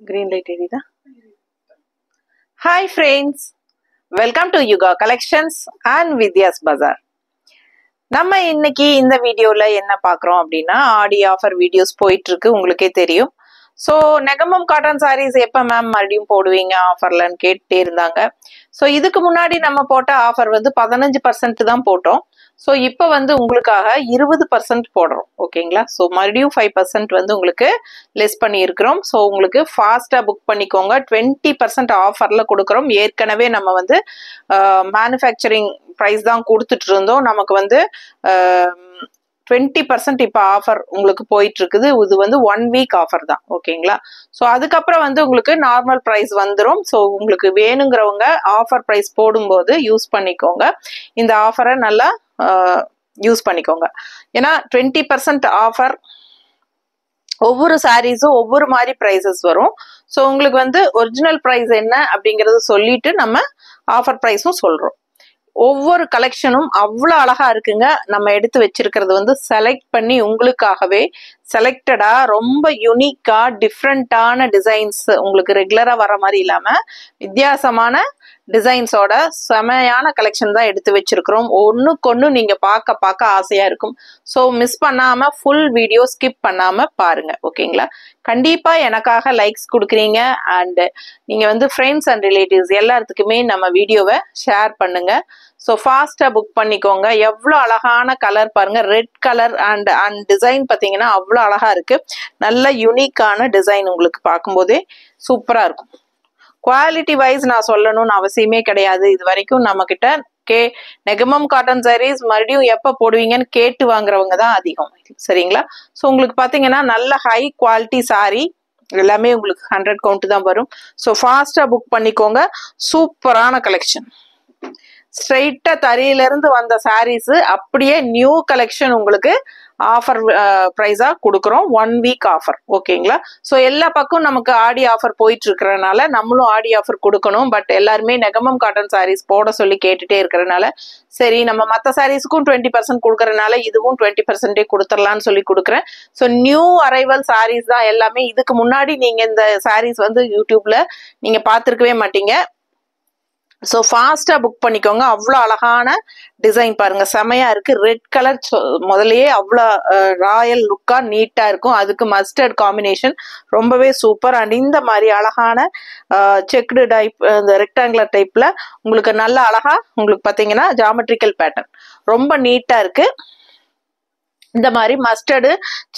Green light erida. Hi friends, welcome to Yuga Collections and Vidya's Bazaar. நம்ம இன்னைக்கு இந்த வீடியோல என்ன பார்க்கறோம் அப்படினா ஆடி ஆஃபர் வீடியோஸ் போயிட்டு இருக்கு உங்களுக்கே தெரியும். சோ நெகமம் காட்டன் sarees எப்ப மேம் மறுபடியும் போடுவீங்க ஆஃபர்லன்னு கேட்டே இருந்தாங்க. சோ இதுக்கு முன்னாடி நம்ம போட்ட ஆஃபர் வந்து 15% தான் போட்டோம். சோ இப்போ வந்து உங்களுக்காக 20% போடுறோம். ஓகேங்களா? சோ மறுபடியும் 5% வந்து உங்களுக்கு லெஸ் பண்ணி இருக்கிறோம். சோ உங்களுக்கு ஃபாஸ்டா புக் பண்ணிக்கோங்க. 20% ஆஃபர்ல கொடுக்கறோம். ஏற்கனவே நம்ம வந்து manufacturing price தான் கொடுத்துட்டு இருந்தோம். நமக்கு வந்து 20% இப்ப ஆஃபர் உங்களுக்கு போயிட்டு இருக்குது. இது வந்து 1 வீக் ஆஃபர் தான். ஓகேங்களா? சோ அதுக்கப்புறம் வந்து உங்களுக்கு நார்மல் பிரைஸ் வந்துரும். சோ உங்களுக்கு வேணுங்கிறவங்க ஆஃபர் பிரைஸ் போடும்போது யூஸ் பண்ணிக்கோங்க. இந்த ஆஃபரை நல்லா யூஸ் பண்ணிக்கோங்க. ஏன்னா 20% ஆஃபர் ஒவ்வொரு சாரீஸும் ஒவ்வொரு மாதிரி பிரைசஸ் வரும். ஸோ உங்களுக்கு வந்து ஒரிஜினல் பிரைஸ் என்ன அப்படிங்கறது சொல்லிட்டு நம்ம ஆஃபர் பிரைஸும் சொல்றோம். ஒவ்வொரு கலெக்ஷனும் அவ்வளோ அழகா இருக்குங்க. நம்ம எடுத்து வச்சிருக்கிறது வந்து செலக்ட் பண்ணி உங்களுக்காகவே செலக்டடா ரொம்ப யூனிக்கா டிஃப்ரெண்டான டிசைன்ஸ், உங்களுக்கு ரெகுலரா வர மாதிரி இல்லாம வித்தியாசமான டிசைன்ஸோட செமையான கலெக்ஷன் தான் எடுத்து வச்சிருக்கிறோம். ஒண்ணுக்கொன்னு நீங்க பார்க்க ஆசையா இருக்கும். ஸோ மிஸ் பண்ணாம ஃபுல் வீடியோ ஸ்கிப் பண்ணாம பாருங்க. ஓகேங்களா? கண்டிப்பா எனக்காக லைக்ஸ் கொடுக்குறீங்க அண்ட் நீங்க வந்து ஃப்ரெண்ட்ஸ் அண்ட் ரிலேட்டிவ்ஸ் எல்லாத்துக்குமே நம்ம வீடியோவை ஷேர் பண்ணுங்க. ஸோ ஃபாஸ்டா புக் பண்ணிக்கோங்க. எவ்வளோ அழகான கலர் பாருங்க, ரெட் கலர் அண்ட் டிசைன் பார்த்தீங்கன்னா அவ்வளோ அழகா இருக்கு. நல்ல யூனிக்கான டிசைன் உங்களுக்கு பார்க்கும்போதே சூப்பரா இருக்கும். குவாலிட்டி வைஸ் நான் சொல்லணும்னு அவசியமே கிடையாது. இது வரைக்கும் நம்ம கிட்ட நெகமம் காட்டன் சாரீஸ் மறுபடியும் எப்ப போடுவீங்கன்னு கேட்டு வாங்குறவங்க தான் அதிகம். சரிங்களா? ஸோ உங்களுக்கு பாத்தீங்கன்னா நல்ல ஹை குவாலிட்டி சாரி எல்லாமே உங்களுக்கு 100 கவுண்ட் தான் வரும். ஸோ ஃபாஸ்டா புக் பண்ணிக்கோங்க. சூப்பரான கலெக்ஷன். ஸ்ட்ரெயிட்டா தறியில இருந்து வந்த சாரீஸ் அப்படியே நியூ கலெக்ஷன் உங்களுக்கு ஆஃபர் பிரைஸா கொடுக்குறோம். 1 வீக் ஆஃபர். ஓகேங்களா? ஸோ எல்லா பக்கம் நமக்கு ஆடி ஆஃபர் போயிட்டு இருக்கிறதுனால நம்மளும் ஆடி ஆஃபர் கொடுக்கணும். பட் எல்லாருமே நெகமம் காட்டன் சாரீஸ் போட சொல்லி கேட்டுட்டே இருக்கிறதுனால சரி நம்ம மற்ற சாரீஸ்க்கும் 20% கொடுக்கறதுனால இதுவும் 20% கொடுத்துடலான்னு சொல்லி கொடுக்குறேன். ஸோ நியூ அரைவல் சாரீஸ் தான் எல்லாமே. இதுக்கு முன்னாடி நீங்க இந்த சாரீஸ் வந்து யூடியூப்ல நீங்க பார்த்துருக்கவே மாட்டீங்க. ஸோ ஃபாஸ்டா புக் பண்ணிக்கோங்க. அவ்வளோ அழகான டிசைன் பாருங்க, செமையா இருக்கு. ரெட் கலர் முதலையே அவ்வளோ ராயல் லுக்கா நீட்டா இருக்கும். அதுக்கு மஸ்டர்ட் காம்பினேஷன் ரொம்பவே சூப்பர். அண்ட் இந்த மாதிரி அழகான செக்டு டைப், இந்த ரெக்டாங்குலர் டைப்ல உங்களுக்கு நல்ல அழகா உங்களுக்கு பாத்தீங்கன்னா ஜாமெட்ரிக்கல் பேட்டர்ன் ரொம்ப நீட்டா இருக்கு. இந்த மாதிரி மஸ்டர்டு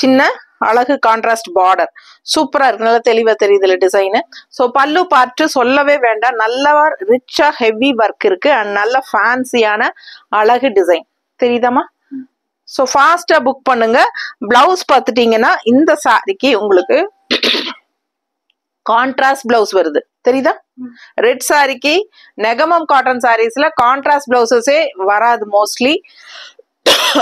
சின்ன அழகு கான்ட்ராஸ்ட் பார்டர் சூப்பரா இருக்கு. நல்லா தெளிவா தெரியுதுல டிசைனு. ஸோ பல்லு பார்ட்டு சொல்லவே வேண்டாம். நல்ல ரிச்சா ஹெவி ஒர்க் இருக்கு அண்ட் நல்ல ஃபேன்சியான அழகு டிசைன் தெரியுதாமா? ஸோ ஃபாஸ்டா புக் பண்ணுங்க. பிளவுஸ் பார்த்துட்டீங்கன்னா இந்த சாரிக்கு உங்களுக்கு கான்ட்ராஸ்ட் பிளவுஸ் வருது தெரியுதா? ரெட் சாரிக்கு நெகமம் காட்டன் சாரீஸ்ல கான்ட்ராஸ்ட் பிளவுசஸே வராது மோஸ்ட்லி.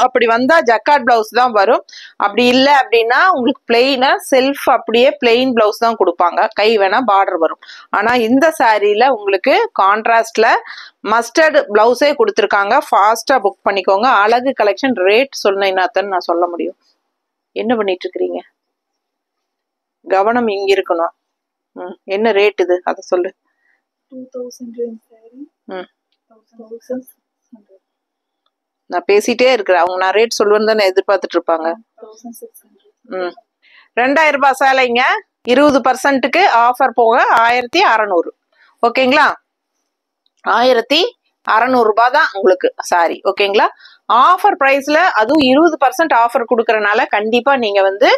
அப்படி வந்தா ஜக்கார்ட் பிளவுஸ் தான் வரும். அப்படி இல்லை அப்படின்னா உங்களுக்கு பிளெயினா செல்ஃப் அப்படியே பிளெயின் பிளவுஸ் தான் கொடுப்பாங்க. கை வேணா பார்டர் வரும். ஆனா இந்த சாரீல உங்களுக்கு கான்ட்ராஸ்ட்ல மஸ்டர்ட் பிளவுஸே கொடுத்துருக்காங்க. ஃபாஸ்டா புக் பண்ணிக்கோங்க. அழகு கலெக்ஷன். ரேட் சொன்னேன்னாத்தான் நான் சொல்ல முடியும். என்ன பண்ணிட்டு இருக்கிறீங்க? கவனம் இங்க இருக்கணும். என்ன ரேட் இது அதை சொல்லு. 2000 நான் பேசிட்டே இருக்கிறேன். அவங்க நான் ரேட் சொல்லுவேன்னு தானே எதிர்பார்த்துட்டு இருப்பாங்க. 2000 ரூபாய் சேலைங்க. 20%க்கு ஆஃபர் போக 1600. ஓகேங்களா? 1600 ரூபாய் தான் உங்களுக்கு சாரி. ஓகேங்களா? ஆஃபர் பிரைஸ்ல அதுவும் 20% ஆஃபர் கொடுக்கறதுனால கண்டிப்பா நீங்க வந்து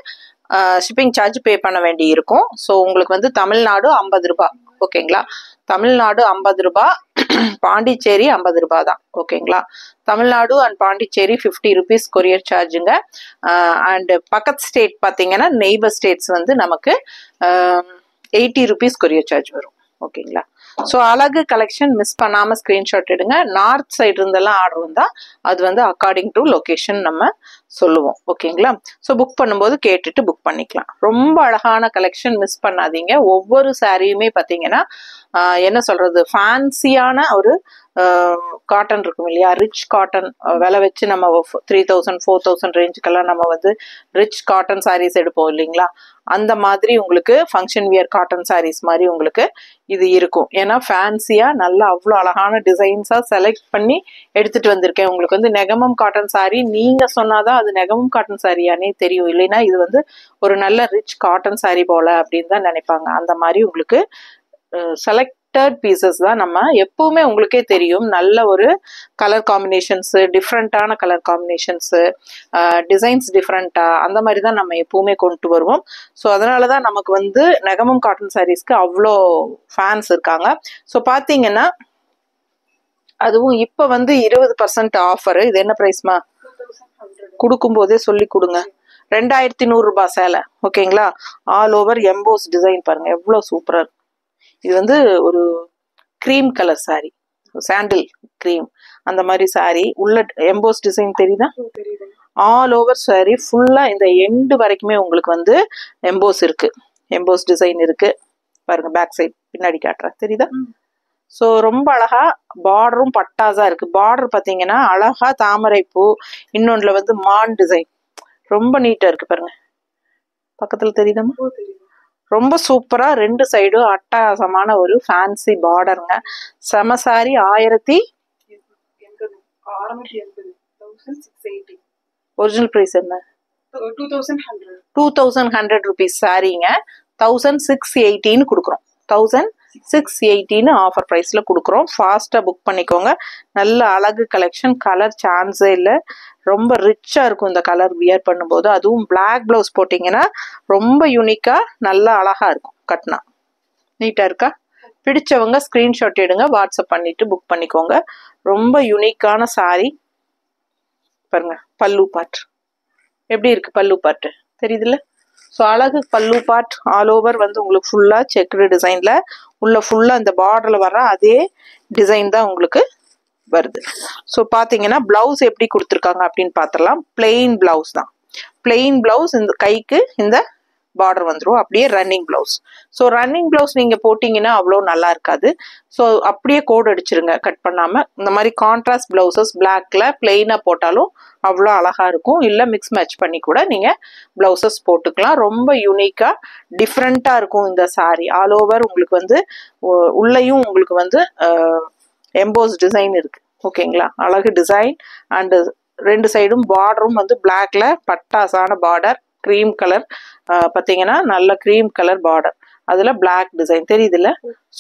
ஷிப்பிங் சார்ஜ் பே பண்ண வேண்டி இருக்கும். ஸோ உங்களுக்கு வந்து தமிழ்நாடு 50 ரூபாய். ஓகேங்களா? தமிழ்நாடு 50 ரூபாய், பாண்டிச்சேரி 50 ரூபாய் தான். ஓகேங்களா? Tamil Nadu and Pondicherry 50 rupees courier சார்ஜுங்க. அண்ட் பக்கத்து ஸ்டேட் பார்த்தீங்கன்னா நெய்பர் ஸ்டேட்ஸ் வந்து நமக்கு 80 ருபீஸ் கொரியர் சார்ஜ் வரும். ஓகேங்களா? ஸோ அழகு கலெக்ஷன் மிஸ் பண்ணாம ஸ்கிரீன்ஷாட் எடுங்க. நார்த் சைடு இருந்தெல்லாம் ஆர்டர் வந்தா அது வந்து அக்கார்டிங் டு லொகேஷன் நம்ம சொல்லுவோம். ஓகேங்களா? ஸோ புக் பண்ணும்போது கேட்டுட்டு புக் பண்ணிக்கலாம். ரொம்ப அழகான கலெக்ஷன், மிஸ் பண்ணாதீங்க. ஒவ்வொரு சாரியுமே பார்த்தீங்கன்னா என்ன சொல்றது, ஃபேன்சியான ஒரு காட்டன் இருக்கும் இல்லையா, ரிச் காட்டன் விலை வச்சு நம்ம 3000 4000 ரேஞ்சுக்கெல்லாம் நம்ம வந்து ரிச் காட்டன் சாரீஸ் எடுப்போம் இல்லைங்களா, அந்த மாதிரி உங்களுக்கு ஃபங்க்ஷன் வியர் காட்டன் சாரீஸ் மாதிரி உங்களுக்கு இது இருக்கும். ஏன்னா ஃபேன்சியா நல்லா அவ்வளோ அழகான டிசைன்ஸா செலக்ட் பண்ணி எடுத்துட்டு வந்திருக்கேன். உங்களுக்கு வந்து நெகமம் காட்டன் சாரீ நீங்க சொன்னாதான் அது நெகமம் காட்டன் சாரியானே தெரியும். இல்லைன்னா இது வந்து ஒரு நல்ல ரிச் காட்டன் சாரீ போல அப்படின்னு தான் நினைப்பாங்க. அந்த மாதிரி உங்களுக்கு செலக்டட் பீசஸ் தான். நம்ம எப்பவுமே உங்களுக்கே தெரியும் நல்ல ஒரு கலர் காம்பினேஷன்ஸ், டிஃப்ரெண்டான கலர் காம்பினேஷன்ஸ், டிசைன்ஸ் டிஃப்ரெண்டா, அந்த மாதிரி தான் நம்ம எப்பவுமே கொண்டு வருவோம். ஸோ அதனால தான் நமக்கு வந்து நெகமம் காட்டன் சாரீஸ்க்கு அவ்வளோ ஃபேன்ஸ் இருக்காங்க. ஸோ பார்த்தீங்கன்னா அதுவும் இப்போ வந்து 20% ஆஃபரு. இது என்ன ப்ரைஸ்மா? கொடுக்கும்போதே சொல்லி கொடுங்க. 2100 ரூபாய் சேலை. ஓகேங்களா? ஆல் ஓவர் எம்போஸ் டிசைன் பாருங்க எவ்வளோ சூப்பராக இருக்கு. இது வந்து ஒரு கிரீம் கலர் சாரி, சாண்டில் கிரீம் அந்த மாதிரி சாரி. உள்ள எம்போஸ் டிசைன் தெரியுதா? ஆல் ஓவர் சாரி ஃபுல்லா இந்த எண்டு வரைக்குமே உங்களுக்கு வந்து எம்போஸ் இருக்கு, எம்போஸ் டிசைன் இருக்கு. பாருங்க பேக் சைட் பின்னாடி காட்டுறேன், தெரியுதா? ஸோ ரொம்ப அழகா பார்டரும் பட்டாஸா இருக்கு. பார்டர் பார்த்தீங்கன்னா அழகா தாமரை பூ, இன்னொன்றுல வந்து மான் டிசைன் ரொம்ப நீட்டா இருக்கு. பாருங்க பக்கத்துல தெரியுதாமா? ரொம்ப சூப்பரா ரெண்டு சைடும் அட்டகாசமான ஒரு ஃபேன்சி பார்டருங்க. செம சாரி. 1680. ஒரிஜினல் பிரைஸ் என்ன? 2100 ருபீஸ் சாரிங்க. 1680 கொடுக்குறோம். 1680 ஆஃபர் ப்ரைஸ்ல கொடுக்குறோம். ஃபாஸ்ட்டாக புக் பண்ணிக்கோங்க. நல்ல அழகு கலெக்ஷன். கலர் சான்ஸே இல்லை, ரொம்ப ரிச்சாக இருக்கும் இந்த கலர் வியர் பண்ணும்போது. அதுவும் பிளாக் ப்ளவுஸ் போட்டிங்கன்னா ரொம்ப யூனிக்காக நல்லா அழகாக இருக்கும். கட்டினா நீட்டாக இருக்கா? பிடிச்சவங்க ஸ்க்ரீன்ஷாட் எடுங்க, வாட்ஸ்அப் பண்ணிட்டு புக் பண்ணிக்கோங்க. ரொம்ப யூனிக்கான சாரி. பாருங்க பல்லு பாட்டு எப்படி இருக்கு, பல்லு பாட்டு தெரியுதுல்ல? ஸோ அழகு பல்லு பார்ட். ஆல் ஓவர் வந்து உங்களுக்கு ஃபுல்லாக செக்குடு டிசைனில் உள்ள ஃபுல்லாக இந்த பார்டரில் வர அதே டிசைன் தான் உங்களுக்கு வருது. ஸோ பார்த்தீங்கன்னா ப்ளவுஸ் எப்படி கொடுத்துருக்காங்க அப்படின்னு பார்த்துடலாம். பிளெயின் ப்ளவுஸ் தான். பிளெயின் ப்ளவுஸ், இந்த கைக்கு இந்த பார்டர் வந்துடும். அப்படியே running blouse. So running blouse நீங்கள் போட்டிங்கன்னா அவ்வளோ நல்லா இருக்காது. ஸோ அப்படியே கோட் அடிச்சிருங்க கட் பண்ணாமல். இந்த மாதிரி கான்ட்ராஸ்ட் ப்ளவுசஸ் பிளாக்ல பிளெயினாக போட்டாலும் அவ்வளோ அழகாக இருக்கும். இல்லை மிக்ஸ் மேட்ச் பண்ணி கூட நீங்கள் ப்ளவுசஸ் போட்டுக்கலாம். ரொம்ப யூனிக்காக டிஃப்ரெண்ட்டாக இருக்கும் இந்த சாரீ. ஆல் ஓவர் உங்களுக்கு வந்து உள்ளேயும் உங்களுக்கு வந்து எம்போஸ் டிசைன் இருக்கு. ஓகேங்களா? அழகு டிசைன். அண்டு ரெண்டு சைடும் பார்டரும் வந்து பிளாக்ல பட்டாசான பார்டர், கிரீம் கலர் பார்த்தீங்கன்னா நல்ல கிரீம் கலர் பார்டர், அதில் பிளாக் டிசைன் தெரியுதுல்ல?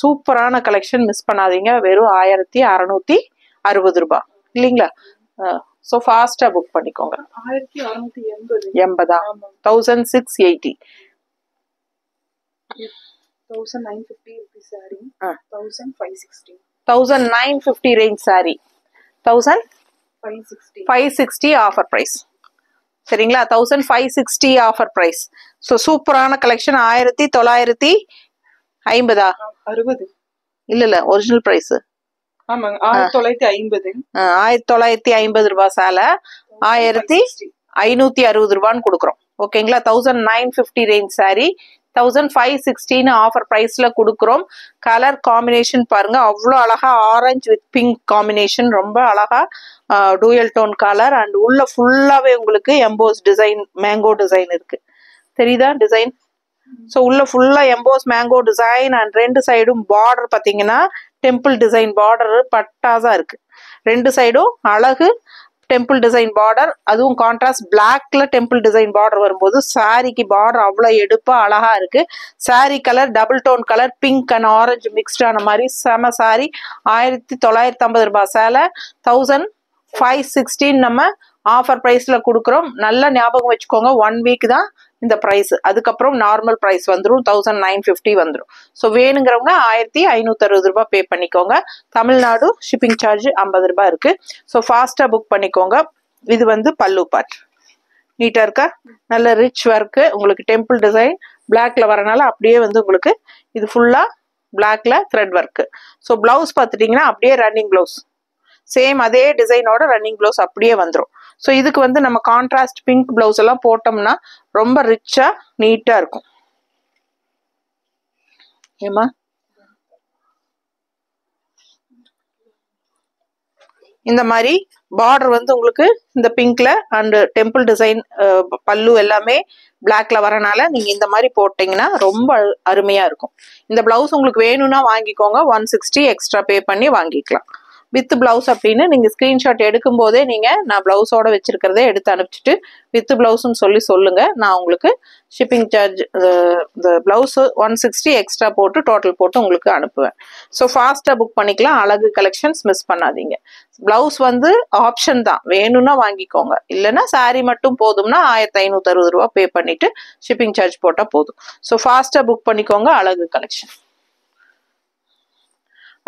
சூப்பரான கலெக்ஷன், மிஸ் பண்ணாதீங்க. வெறும் 1660 ரூபாய் இல்லைங்களா? ஸோ ஃபாஸ்ட்டாக புக் பண்ணிக்கோங்க. 1680. 1680. 1950 ரேஞ்ச் சாரி. 1560 offer price. சரிங்களா? 1560 ஆஃபர் ப்ரைஸ். ஸோ சூப்பரான கலெக்ஷன். 1950. 60 இல்ல ஒரிஜினல் ப்ரைஸ். 1950 ரூபாய் சேலை 1560 ரூபான்னு கொடுக்குறோம். ஓகேங்களா? 1950 ரேஞ்ச் சாரி 1560 ஆஃபர் ப்ரைஸ்ல கொடுக்குறோம். கலர் காம்பினேஷன் பாருங்க அவ்வளோ அழகா, ஆரஞ்சு வித் பிங்க் காம்பினேஷன், ரொம்ப அழகா டூயல் டோன் கலர். அண்ட் உள்ள ஃபுல்லாவே உங்களுக்கு எம்போஸ் டிசைன், மேங்கோ டிசைன் இருக்கு. தெரியுதா டிசைன்? ஸோ உள்ள ஃபுல்லா எம்போஸ் மேங்கோ டிசைன். அண்ட் ரெண்டு சைடும் பார்டர் பார்த்தீங்கன்னா டெம்பிள் டிசைன் பார்டர் பட்டாசா இருக்கு. ரெண்டு சைடும் அழகு டெம்பிள் டிசைன் பார்டர். அதுவும் கான்ட்ராஸ்ட் பிளாக்ல டெம்பிள் டிசைன் பார்டர் வரும்போது சாரிக்கு பார்டர் அவ்வளோ எடுப்பா அழகா இருக்கு. Sari colour double tone colour, pink and orange மிக்ஸ்டான மாதிரி செம சாரி. 1950 ரூபாய் சேலை 1516 நம்ம ஆஃபர் ப்ரைஸ்ல கொடுக்குறோம். நல்லா ஞாபகம் வச்சுக்கோங்க, 1 வீக் தான் இந்த ப்ரைஸ். அதுக்கப்புறம் நார்மல் ப்ரைஸ் வந்துடும், 1950 வந்துடும். ஸோ வேணுங்கிறவங்க 1560 ரூபாய் பே பண்ணிக்கோங்க. தமிழ்நாடு ஷிப்பிங் சார்ஜ் 50 ரூபாய் இருக்கு. ஸோ ஃபாஸ்ட்டாக புக் பண்ணிக்கோங்க. இது வந்து பல்லு பார்ட். நீட்டா இருக்கா? நல்ல ரிச் ஒர்க்கு. உங்களுக்கு டெம்பிள் டிசைன் பிளாக்ல வரனால அப்படியே வந்து உங்களுக்கு இது ஃபுல்லா பிளாக்ல த்ரெட் ஒர்க்கு. ஸோ பிளவுஸ் பார்த்துட்டீங்கன்னா அப்படியே ரன்னிங் பிளவுஸ், சேம் அதே டிசைனோட ரன்னிங் பிளவுஸ் அப்படியே வந்துடும். ஸோ இதுக்கு வந்து நம்ம கான்ட்ராஸ்ட் பிங்க் பிளவுஸ் எல்லாம் போட்டோம்னா ரொம்ப ரிச்சா நீட்டா இருக்கும். ஏமா இந்த மாதிரி பார்டர் வந்து உங்களுக்கு இந்த பிங்க்ல அண்ட் டெம்பிள் டிசைன் பல்லு எல்லாமே பிளாக்ல வரனால நீங்க இந்த மாதிரி போட்டீங்கன்னா ரொம்ப அருமையா இருக்கும். இந்த பிளவுஸ் உங்களுக்கு வேணும்னா வாங்கிக்கோங்க, 160 எக்ஸ்ட்ரா பே பண்ணி வாங்கிக்கலாம். வித் பிளவுஸ் அப்படின்னு நீங்க ஸ்கிரீன்ஷாட் எடுக்கும் போதே நீங்க நான் பிளவுஸோட வச்சிருக்கிறதே எடுத்து அனுப்பிச்சிட்டு வித் பிளவுஸ்ன்னு சொல்லுங்க. நான் உங்களுக்கு ஷிப்பிங் சார்ஜ் இந்த பிளவுஸ் 160 எக்ஸ்ட்ரா போட்டு டோட்டல் போட்டு உங்களுக்கு அனுப்புவேன். ஸோ ஃபாஸ்டா புக் பண்ணிக்கலாம். அழகு கலெக்ஷன்ஸ் மிஸ் பண்ணாதீங்க. பிளவுஸ் வந்து ஆப்ஷன் தான், வேணும்னா வாங்கிக்கோங்க, இல்லைன்னா சாரி மட்டும் போதும்னா 1560 ரூபா பே பண்ணிட்டு ஷிப்பிங் சார்ஜ் போட்டா போதும். ஸோ ஃபாஸ்டா புக் பண்ணிக்கோங்க அழகு கலெக்ஷன்.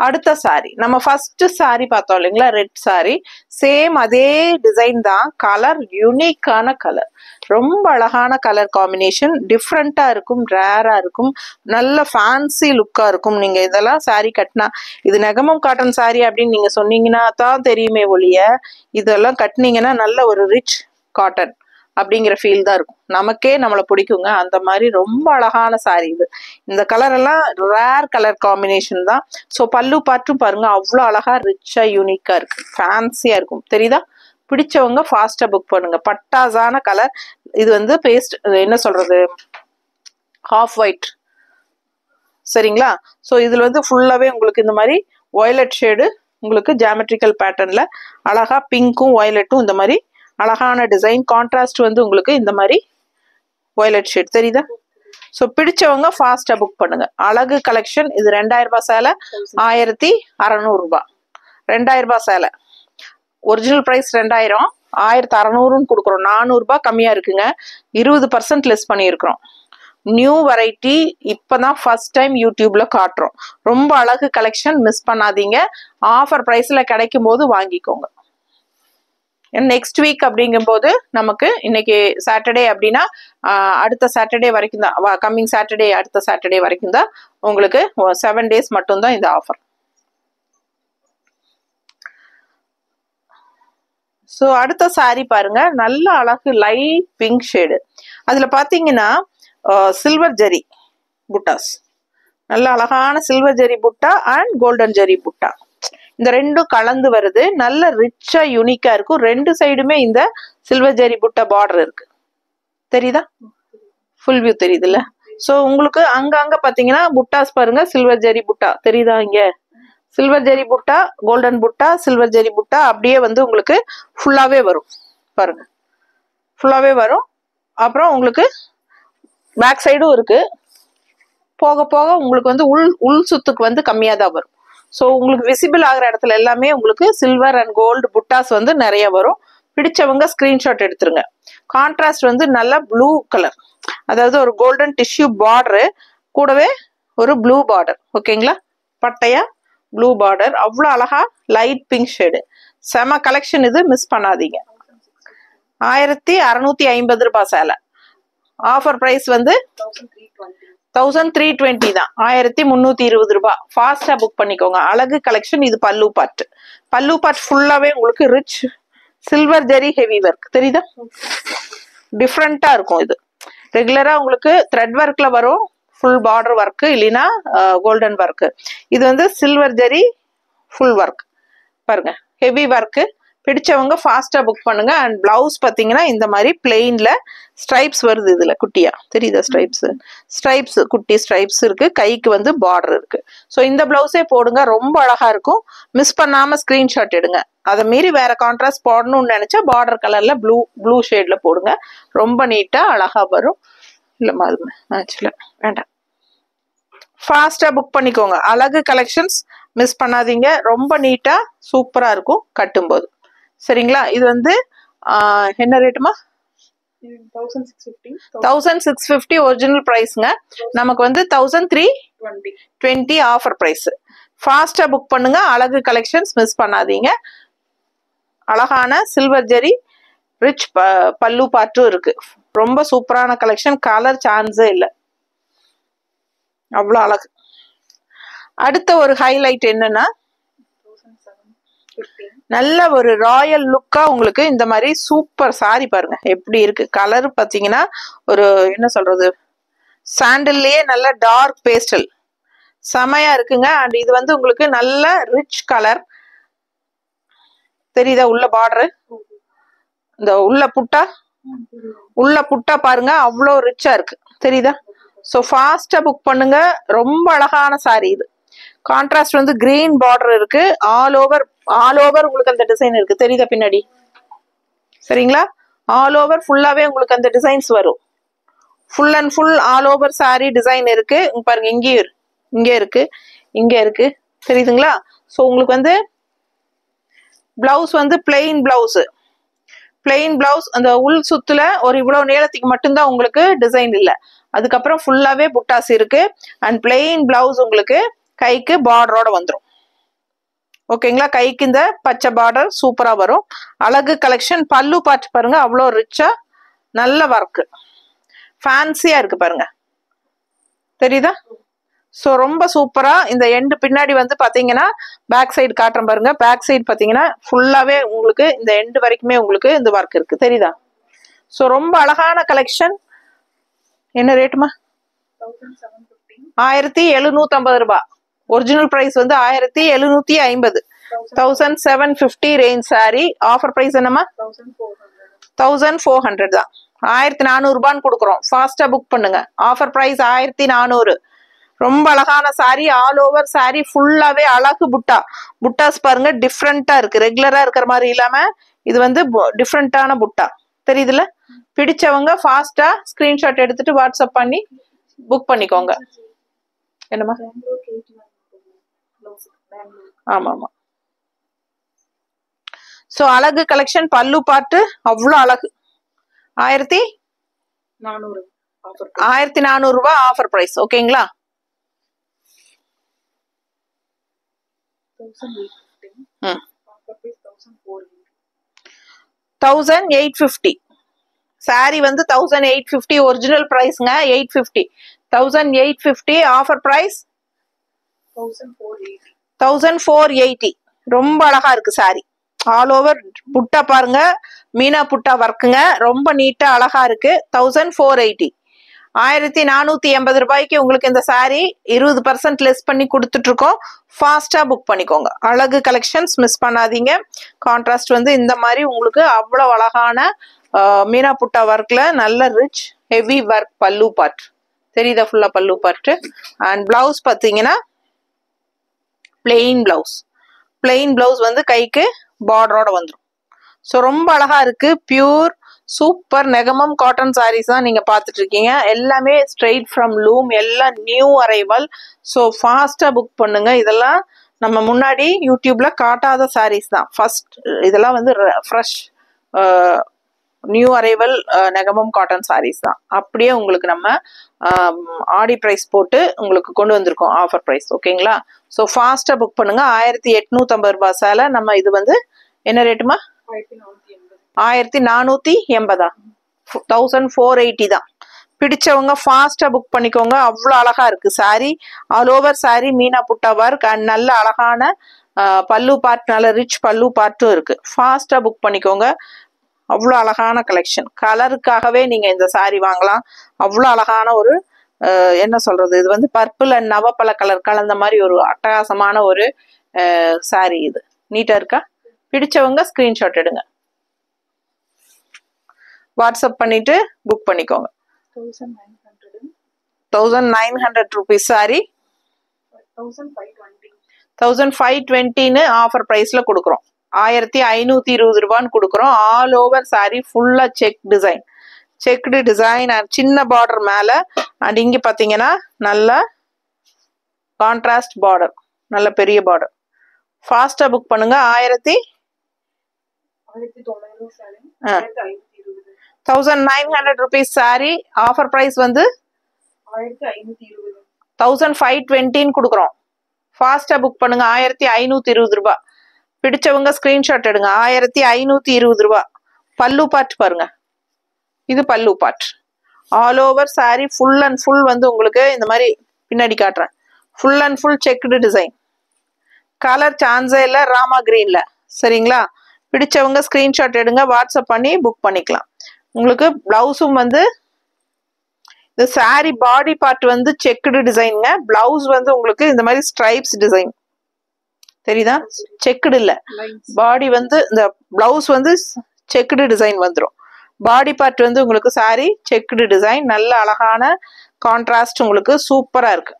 அடுத்த சாரி நம்ம ஃபர்ஸ்ட் சாரி பார்த்தோம் இல்லைங்களா, ரெட் சாரி. சேம் அதே டிசைன் தான், கலர் யூனிக்கான கலர், ரொம்ப அழகான கலர் காம்பினேஷன், டிஃப்ரெண்டா இருக்கும், ரேரா இருக்கும், நல்ல ஃபேன்சி லுக்கா இருக்கும். நீங்க இதெல்லாம் சாரி கட்டினா இது நெகமம் காட்டன் சாரி அப்படின்னு நீங்க சொன்னீங்கன்னா தான் தெரியுமே ஒழிய, இதெல்லாம் கட்டினீங்கன்னா நல்ல ஒரு ரிச் காட்டன் அப்படிங்கிற ஃபீல் தான் இருக்கும். நமக்கே நம்மளை பிடிக்குங்க. அந்த மாதிரி ரொம்ப அழகான சாரி இது. இந்த கலர் எல்லாம் ரேர் கலர் காம்பினேஷன் தான். ஸோ பல்லு பாட்டும் பாருங்க, அவ்வளோ அழகா ரிச்சா யூனிக்கா இருக்கு, ஃபேன்சியா இருக்கும். தெரியுதா? பிடிச்சவங்க ஃபாஸ்டா புக் பண்ணுங்க. பட்டாசான கலர் இது வந்து பேஸ்ட், என்ன சொல்றது, ஹாஃப் ஒயிட். சரிங்களா? ஸோ இதுல வந்து ஃபுல்லாவே உங்களுக்கு இந்த மாதிரி வயலட் ஷேடு, உங்களுக்கு ஜியாமெட்ரிக்கல் பேட்டர்ன்ல அழகா பிங்க்கும் வயலட்டும் இந்த மாதிரி அழகான டிசைன். கான்ட்ராஸ்ட் வந்து உங்களுக்கு இந்த மாதிரி வயலட் ஷேட் தெரியுதா? ஸோ பிடிச்சவங்க ஃபாஸ்டா புக் பண்ணுங்க. அழகு கலெக்ஷன். இது 2000 ரூபாய் சேலை, 1600 ரூபாய். 2000 ரூபாய் சேலை, ஒரிஜினல் பிரைஸ் 2000, 1600 கொடுக்குறோம். 400 ரூபாய் கம்மியா இருக்குங்க, 20% லெஸ் பண்ணியிருக்கிறோம். நியூ வெரைட்டி, இப்பதான் ஃபர்ஸ்ட் டைம் யூடியூப்ல காட்டுறோம். ரொம்ப அழகு கலெக்ஷன், மிஸ் பண்ணாதீங்க. ஆஃபர் பிரைஸ்ல கிடைக்கும் போது வாங்கிக்கோங்க. நெக்ஸ்ட் வீக் அப்படிங்கும் போது நமக்கு இன்னைக்கு சாட்டர்டே அப்படின்னா அடுத்த சாட்டர்டே வரைக்கும் தான், கம்மிங் சாட்டர்டே அடுத்த சாட்டர்டே வரைக்கும் தான் உங்களுக்கு 7 days மட்டும் தான் இந்த ஆஃபர். ஸோ அடுத்த சாரி பாருங்க, நல்ல அழகு லைட் பிங்க் ஷேடு. அதுல பாத்தீங்கன்னா சில்வர் ஜெரி புட்டாஸ், நல்ல அழகான சில்வர் ஜெரி புட்டா அண்ட் கோல்டன் ஜெரி புட்டா, இந்த ரெண்டும் கலந்து வருது. நல்ல ரிச்சா யூனிக்கா இருக்கும். ரெண்டு சைடுமே இந்த சில்வர் ஜெரி புட்டா பார்டர் இருக்கு. தெரியுதா? ஃபுல் வியூ தெரியுதுல்ல? சோ உங்களுக்கு அங்க பாத்தீங்கன்னா புட்டாஸ் பாருங்க, சில்வர் ஜெரி புட்டா தெரியுதா? இங்க சில்வர் ஜெரி புட்டா, கோல்டன் புட்டா, சில்வர் ஜெரி புட்டா அப்படியே வந்து உங்களுக்கு ஃபுல்லாவே வரும் பாருங்க, ஃபுல்லாவே வரும். அப்புறம் உங்களுக்கு பேக் சைடும் இருக்கு. போக போக உங்களுக்கு வந்து உள் சுத்துக்கு வந்து கம்மியா தான் வரும். ஸோ உங்களுக்கு விசிபிள் ஆகிற இடத்துல எல்லாமே உங்களுக்கு சில்வர் அண்ட் கோல்டு புட்டாஸ் வந்து நிறைய வரும். பிடிச்சவங்க ஸ்கிரீன்ஷாட் எடுத்துருங்க. கான்ட்ராஸ்ட் வந்து நல்ல ப்ளூ கலர், அதாவது ஒரு கோல்டன் டிஷ்யூ பார்டரு கூடவே ஒரு ப்ளூ பார்டர். ஓகேங்களா? பட்டையா ப்ளூ பார்டர், அவ்வளோ அழகா லைட் பிங்க் ஷேடு. செம கலெக்ஷன் இது, மிஸ் பண்ணாதீங்க. 1650 ரூபாய் சேலை. ஆஃபர் பிரைஸ் வந்து 1320 தான், 1320 ரூபாய். ஃபாஸ்டா புக் பண்ணிக்கோங்க. அழகு கலெக்ஷன். இது பல்லு பார்ட். பல்லு பார்ட் ஃபுல்லாவே உங்களுக்கு ரிச் சில்வர் ஜெரி ஹெவி ஒர்க். தெரியுதா? டிஃப்ரெண்டா இருக்கும். இது ரெகுலரா உங்களுக்கு த்ரெட் ஒர்க்ல வரும், ஃபுல் பார்டர் ஒர்க், இல்லைன்னா கோல்டன் ஒர்க். இது வந்து சில்வர் ஜெரி ஃபுல் ஒர்க் பாருங்க, ஹெவி ஒர்க். பிடிச்சவங்க ஃபாஸ்டா புக் பண்ணுங்க. அண்ட் பிளவுஸ் பாத்தீங்கன்னா இந்த மாதிரி பிளெயின்ல ஸ்ட்ரைப்ஸ் வருது. இதுல குட்டியா தெரியுதா? ஸ்ட்ரைப்ஸ் குட்டி ஸ்ட்ரைப்ஸ் இருக்கு. கைக்கு வந்து பார்டர் இருக்கு. ஸோ இந்த பிளவுஸே போடுங்க, ரொம்ப அழகா இருக்கும். மிஸ் பண்ணாம ஸ்கிரீன்ஷாட் எடுங்க. அதை மீறி வேற கான்ட்ராஸ்ட் போடணும்னு நினைச்சா பார்டர் கலர்ல ப்ளூ ஷேட்ல போடுங்க, ரொம்ப நீட்டா அழகா வரும். இல்ல ஆக்சுவலா வேண்டாம், ஃபாஸ்டா புக் பண்ணிக்கோங்க. அழகு கலெக்ஷன்ஸ் மிஸ் பண்ணாதீங்க. ரொம்ப நீட்டா சூப்பரா இருக்கும் கட்டும்போது. சரிங்களா? இது வந்து என்ன ரேட்டுமா? 1650 ஒரிஜினல் பிரைஸ்ங்க. நமக்கு வந்து 1320 ஆஃபர் பிரைஸ். ஃபாஸ்டா புக் பண்ணுங்க. அழகு கலெக்ஷன்ஸ் மிஸ் பண்ணாதீங்க. அழகான சில்வர் ஜெரி ரிச் பல்லு பாட்டும் இருக்கு. ரொம்ப சூப்பரான கலெக்ஷன். கலர் சான்ஸே இல்லை, அவ்வளோ அழகு. அடுத்த ஒரு ஹைலைட் என்னன்னா நல்ல ஒரு ராயல் லுக்கா உங்களுக்கு இந்த மாதிரி சூப்பர் சாரி பாருங்க எப்படி இருக்கு. கலர் பாத்தீங்கன்னா ஒரு என்ன சொல்றது சாண்டல்லயே நல்ல டார்க் பேஸ்டல் செமையா இருக்குங்க. அண்ட் இது வந்து உங்களுக்கு நல்ல ரிச் கலர் தெரியுதா. உள்ள பார்டர் இந்த உள்ள புட்டா பாருங்க அவ்வளோ ரிச்சா இருக்கு தெரியுதா. ஸோ ஃபாஸ்டா புக் பண்ணுங்க. ரொம்ப அழகான சாரி இது. கான்ட்ராஸ்ட் வந்து கிரீன் பார்டர் இருக்கு. ஆல் ஓவர் உங்களுக்கு அந்த டிசைன் இருக்கு தெரியுதா பின்னாடி சரிங்களா. ஆல் ஓவர் ஃபுல்லாவே உங்களுக்கு அந்த டிசைன்ஸ் வரும். Full and full all over sorry design இருக்கு பாருங்க. இங்கே இருக்கு தெரியுதுங்களா. ஸோ உங்களுக்கு வந்து பிளவுஸ் வந்து பிளெயின் பிளவுஸ் அந்த உள் சுத்துல ஒரு இவ்வளவு நீளத்துக்கு மட்டும்தான் உங்களுக்கு டிசைன் இல்லை. அதுக்கப்புறம் ஃபுல்லாவே புட்டாஸ் இருக்கு. அண்ட் பிளெயின் பிளவுஸ் உங்களுக்கு கைக்கு பார்டரோட வந்துடும் ஓகேங்களா. கைக்கு இந்த பச்சை பார்டர் சூப்பரா வரும். அழகு கலெக்ஷன். பல்லு பார்த்து பாருங்க அவ்வளோ ரிச்சா நல்ல ஒர்க் ஃபேன்சியா இருக்கு பாருங்க தெரியுதா. ஸோ ரொம்ப சூப்பரா இந்த எண்டு பின்னாடி வந்து பாத்தீங்கன்னா பேக் சைடு காட்டுறேன் பாருங்க. பேக் சைடு பாத்தீங்கன்னா ஃபுல்லாவே உங்களுக்கு இந்த எண்டு வரைக்குமே உங்களுக்கு இந்த ஒர்க் இருக்கு தெரியுதா. ஸோ ரொம்ப அழகான கலெக்ஷன். என்ன ரேட்டுமா 1750 ரூபாய். ஒரிஜினல் பிரைஸ் வந்து 1750. 1750 ரேஞ்ச் சாரி. ஆஃபர் பிரைஸ் என்னமா 1400 தான். 1400 ரூபான்னு கொடுக்குறோம். ஃபாஸ்டா புக் பண்ணுங்க. Offer price 1400. ரொம்ப அழகான சாரி. ஆல் ஓவர் சாரி ஃபுல்லாவே அழகு புட்டாஸ் பாருங்க டிஃப்ரெண்டா இருக்கு. ரெகுலரா இருக்கிற மாதிரி இல்லாம இது வந்து டிஃப்ரெண்டான புட்டா தெரியுதுல. பிடிச்சவங்க ஃபாஸ்டா ஸ்கிரீன்ஷாட் எடுத்துட்டு வாட்ஸ்அப் பண்ணி புக் பண்ணிக்கோங்க. என்னமா ஆமா. சோ அழகு கலெக்ஷன். பல்லு பாட்டு அவ்வளோ அழகு. 1400 ரூபாய் ஆஃபர் பிரைஸ் ஓகேங்களா. 1850 சாரி வந்து 1850 ஒரிஜினல் பிரைஸ்ங்க. 850 1850 offer price 1480. ரொம்ப அழகா இருக்கு சாரி. ஆல் ஓவர் புட்டா பாருங்க மீனா புட்டா ஒர்க்குங்க. ரொம்ப நீட்டா அழகா இருக்கு. 1480. 1480 ரூபாய்க்கு உங்களுக்கு இந்த சாரி 20% லெஸ் பண்ணி கொடுத்துட்டு இருக்கோம். ஃபாஸ்டா புக் பண்ணிக்கோங்க. அழகு கலெக்ஷன்ஸ் மிஸ் பண்ணாதீங்க. கான்ட்ராஸ்ட் வந்து இந்த மாதிரி உங்களுக்கு அவ்வளவு அழகான மீனா புட்டா ஒர்க்ல நல்ல ரிச் ஹெவி ஒர்க். பல்லு பார்ட் தெரியுதா ஃபுல்லா பல்லு பார்ட். அண்ட் பிளவுஸ் பாத்தீங்கன்னா பிளெயின் பிளவுஸ் வந்து கைக்கு பார்டரோட வந்துடும். ஸோ ரொம்ப அழகா இருக்கு. Pure super Negamam cotton sarees தான் நீங்க பாத்துட்டு இருக்கீங்க. எல்லாமே ஸ்ட்ரெயிட் ஃப்ரம் லூம். எல்லாம் நியூ அரைவல். ஸோ ஃபாஸ்டா புக் பண்ணுங்க. இதெல்லாம் நம்ம முன்னாடி யூடியூப்ல காட்டாத சாரீஸ் தான். ஃபர்ஸ்ட் இதெல்லாம் வந்து fresh new arrival Negamam cotton sarees தான். அப்படியே உங்களுக்கு நம்ம ஆடி பிரைஸ் போட்டு உங்களுக்கு கொண்டு வந்திருக்கோம் ஆஃபர் பிரைஸ் ஓகேங்களா. ஸோ ஃபாஸ்டா புக் பண்ணுங்க. 1850 ரூபாய் சேலை. நம்ம இது வந்து என்ன ரேட்டுமா 1480. 1480 தான். பிடிச்சவங்க ஃபாஸ்டா புக் பண்ணிக்கோங்க. அவ்வளோ அழகா இருக்கு sorry. All over sorry Meena புட்டா ஒர்க் அண்ட் நல்ல அழகான பல்லு பார்ட். நல்ல ரிச் பல்லு பார்ட்டும் இருக்கு. ஃபாஸ்டா புக் பண்ணிக்கோங்க. அவ்வளோ அழகான கலெக்ஷன். கலருக்காகவே நீங்க இந்த சாரி வாங்கலாம். அவ்வளோ அழகான ஒரு என்ன சொல்றது இது வந்து பர்பிள் அண்ட் நவப்பழ கலர் கலந்த மாதிரி ஒரு அட்டகாசமான ஒரு சாரி. இது நீட்டா இருக்கா. பிடிச்சவங்க ஸ்கிரீன்ஷாட் எடுங்க. வாட்ஸ்அப் பண்ணிட்டு புக் பண்ணிக்கோங்க. 1900 rupees சாரி 1520 ஆஃபர் பிரைஸ்ல கொடுக்குறோம். 1520 ரூபான்னு கொடுக்குறோம். ஆல் ஓவர் சாரி ஃபுல்லா செக்டு டிசைன் அண்ட் சின்ன பார்டர் மேல. அண்ட் இங்க பாத்தீங்கன்னா நல்ல கான்ட்ராஸ்ட் பார்டர். நல்ல பெரிய பார்டர். ஃபாஸ்டா புக் பண்ணுங்க. 1900 rupees சாரி. ஆஃபர் பிரைஸ் வந்து 1520 கொடுக்குறோம். ஃபாஸ்டா புக் பண்ணுங்க. 1520 ரூபாய். பிடிச்சவங்க ஸ்கிரீன்ஷாட் எடுங்க. 1520 ரூபாய். பல்லு பார்ட் பாருங்க. இது பல்லு part. All over sari full and full வந்து உங்களுக்கு இந்த மாதிரி பின்னாடி காட்டுறேன். Full and full checked design. Colour சான்ஸே இல்ல. ராமா கிரீன்ல சரிங்களா? பிடிச்சவங்க ஸ்கிரீன்ஷாட் எடுங்க, வாட்ஸ்அப் பண்ணி புக் பண்ணிக்கலாம். உங்களுக்கு பிளவுஸும் வந்து இந்த சாரி பாடி பார்ட் வந்து செக்குடு டிசைனுங்க. பிளவுஸ் வந்து உங்களுக்கு இந்த மாதிரி ஸ்ட்ரைப்ஸ் டிசைன் தெரியுதா? செக்குடு இல்ல, பாடி வந்து இந்த பிளவுஸ் வந்து செக்குடு டிசைன் வந்துடும். பாடி பார்ட் வந்து உங்களுக்கு சாரி செக்குடு டிசைன், நல்ல அழகான கான்ட்ராஸ்ட், உங்களுக்கு சூப்பரா இருக்கு.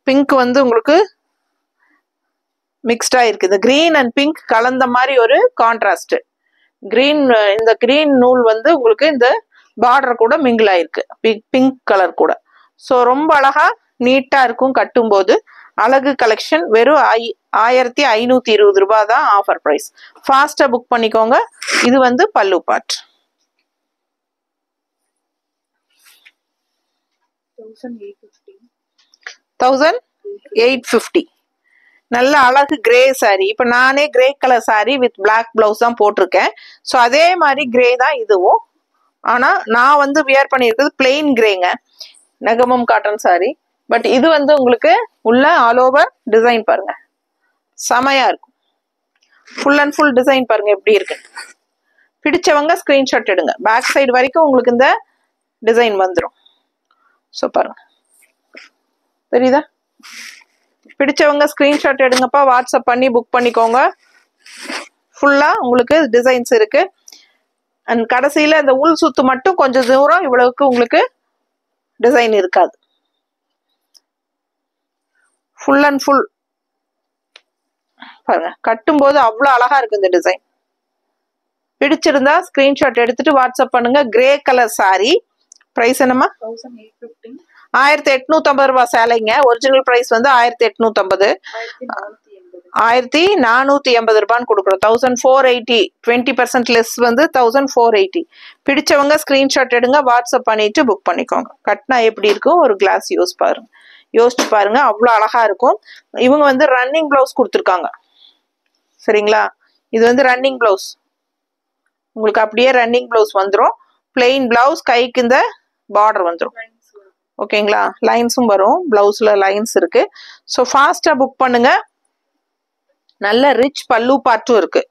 பிங்க் வந்து உங்களுக்கு மிக்ஸ்டா இருக்கு. இந்த கிரீன் அண்ட் பிங்க் கலந்த மாதிரி ஒரு கான்ட்ராஸ்ட். இந்த கிரீன் நூல் வந்து உங்களுக்கு இந்த பார்டர் கூட மிங்கிள் ஆயிருக்கு பிங்க் கலர் கூட. ஸோ ரொம்ப அழகா நீட்டா இருக்கும் கட்டும்போது. அழகு கலெக்ஷன் வெறும் 1520 ரூபாய் தான் ஆஃபர் பிரைஸ். ஃபாஸ்டா புக் பண்ணிக்கோங்க. இது வந்து பல்லு பார்ட். 1850. நல்ல அழகு கிரே சாரி. இப்ப நானே grey colour saree with black blouse தான் போட்டிருக்கேன். ஸோ அதே மாதிரி கிரே தான் இதுவும். ஆனா நான் வந்து வியர் பண்ணியிருக்கிறது பிளெயின் கிரேங்க, நெகமம் காட்டன் சாரி. பட் இது வந்து உங்களுக்கு உள்ள ஆல் ஓவர் டிசைன் பாருங்க, செமையா இருக்கும். ஃபுல் அண்ட் ஃபுல் டிசைன் பாருங்க எப்படி இருக்கு. பிடிச்சவங்க ஸ்கிரீன்ஷாட் எடுங்க. பேக் சைடு வரைக்கும் உங்களுக்கு இந்த டிசைன் வந்துடும். ஸோ பாருங்க, தெரியுதா? பிடிச்சவங்க ஸ்கிரீன்ஷாட் எடுங்கப்பா, வாட்ஸ்அப் பண்ணி புக் பண்ணிக்கோங்க. ஃபுல்லா உங்களுக்கு டிசைன்ஸ் இருக்கு. அண்ட் கடைசியில இந்த உள் சுத்து மட்டும் கொஞ்சம் தூரம் இவ்வளவுக்கு உங்களுக்கு டிசைன் இருக்காது. ஃபுல் அண்ட் ஃபுல் பாருங்க, கட்டும்போது அவ்வளோ அழகா இருக்கு இந்த டிசைன். பிடிச்சிருந்தா ஸ்கிரீன்ஷாட் எடுத்துட்டு வாட்ஸ்அப் பண்ணுங்க. Grey colour sorry. பிரைஸ் என்னமா? 1850 ரூபாய் சேலைங்க. ஒரிஜினல் பிரைஸ் வந்து 1850. 1480 ரூபான்னு கொடுக்குறோம். 1480. 20% லெஸ் வந்து 1480. பிடிச்சவங்க ஸ்கிரீன்ஷாட் எடுங்க, வாட்ஸ்அப் பண்ணிட்டு புக் பண்ணிக்கோங்க. கட்டினா எப்படி இருக்கும் ஒரு கிளாஸ் யோசிச்சு பாருங்க, அவ்வளோ அழகா இருக்கும். இவங்க வந்து ரன்னிங் பிளவுஸ் கொடுத்துருக்காங்க, சரிங்களா? இது வந்து ரன்னிங் பிளவுஸ், உங்களுக்கு அப்படியே ரன்னிங் பிளவுஸ் வந்துடும். பிளெயின் பிளவுஸ், கைக்கு இந்த பார்டர் வந்துடும். ஓகேங்களா? லைன்ஸும் வரும், பிளவுஸ்ல லைன்ஸ் இருக்கு. ஸோ ஃபாஸ்டா புக் பண்ணுங்க. நல்ல ரிச் பல்லு பார்ட்டும் இருக்கு.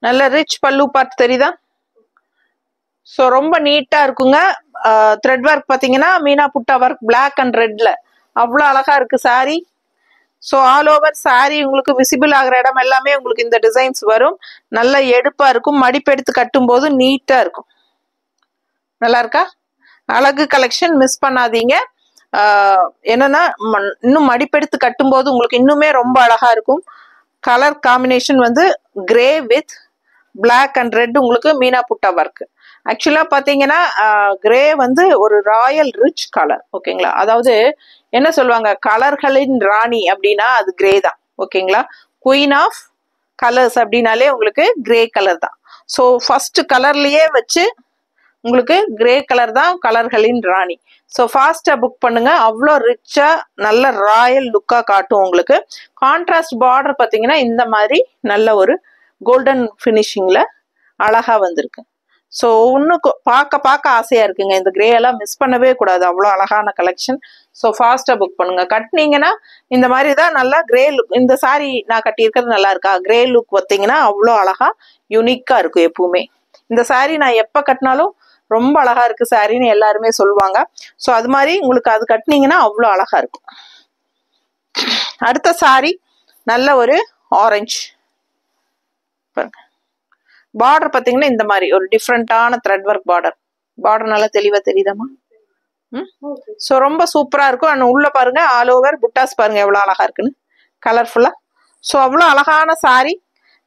நல்ல ரிச் பல்லு பார்ட் தெரியுதா? ஸோ ரொம்ப நீட்டா இருக்குங்க. த்ரெட் ஒர்க் பார்த்தீங்கன்னா மீனா புட்டா ஒர்க் பிளாக் அண்ட் ரெட்ல அவ்வளோ அழகா இருக்கு sorry. So all over sorry உங்களுக்கு விசிபிள் ஆகிற இடம் எல்லாமே உங்களுக்கு இந்த டிசைன்ஸ் வரும். நல்ல எடுப்பா இருக்கும். மடிப்பெடுத்து கட்டும் போது நீட்டா இருக்கும். நல்லா இருக்கா? அழகு கலெக்ஷன் மிஸ் பண்ணாதீங்க. என்னன்னா இன்னும் மடிப்பெடுத்து கட்டும் போது உங்களுக்கு இன்னுமே ரொம்ப அழகா இருக்கும். கலர் காம்பினேஷன் வந்து grey with black and red, உங்களுக்கு மீனா புட்டா ஒர்க். ஆக்சுவலா பாத்தீங்கன்னா கிரே வந்து ஒரு ராயல் ரிச் கலர். ஓகேங்களா? அதாவது என்ன சொல்லுவாங்க, கலர்களின் ராணி அப்படின்னா அது கிரே தான். ஓகேங்களா? குயின் ஆஃப் கலர்ஸ் அப்படின்னாலே உங்களுக்கு கிரே கலர் தான். ஸோ ஃபர்ஸ்ட் கலர்லயே வச்சு உங்களுக்கு கிரே கலர் தான் கலர்களின் ராணி. ஸோ ஃபாஸ்டா புக் பண்ணுங்க. அவ்வளோ ரிச்சா நல்ல ராயல் லுக்கா காட்டும் உங்களுக்கு. கான்ட்ராஸ்ட் பார்டர் பார்த்தீங்கன்னா இந்த மாதிரி நல்ல ஒரு கோல்டன் ஃபினிஷிங்ல அழகா வந்திருக்கு. ஸோ இன்னும் பார்க்க ஆசையா இருக்குங்க. இந்த கிரே எல்லாம் மிஸ் பண்ணவே கூடாது, அவ்வளோ அழகான கலெக்ஷன். ஸோ ஃபாஸ்டா புக் பண்ணுங்க. கட்டினீங்கன்னா இந்த மாதிரி தான் நல்லா கிரே லுக். இந்த சாரி நான் கட்டியிருக்கிறது நல்லா இருக்கா? கிரே லுக் பார்த்தீங்கன்னா அவ்வளோ அழகா யூனிக்கா இருக்கும் எப்பவுமே. இந்த சாரி நான் எப்போ கட்டினாலும் ரொம்ப அழகா இருக்கு சாரின்னு எல்லாருமே சொல்லுவாங்க. ஸோ அது மாதிரி உங்களுக்கு அது கட்டினீங்கன்னா அவ்வளோ அழகா இருக்கும். அடுத்த சாரி நல்ல ஒரு ஆரஞ்சு பாருங்க. பார்டர் பார்த்தீங்கன்னா இந்த மாதிரி ஒரு டிஃப்ரெண்டான த்ரெட் ஒர்க் பார்டர். பார்டர் நல்லா தெளிவா தெரியுதாமா? ஸோ ரொம்ப சூப்பரா இருக்கும். அண்ட் உள்ள பாருங்க ஆல் ஓவர் புட்டாஸ் பாருங்க எவ்வளோ அழகா இருக்குன்னு, கலர்ஃபுல்லா. ஸோ அவ்வளோ அழகான சாரி.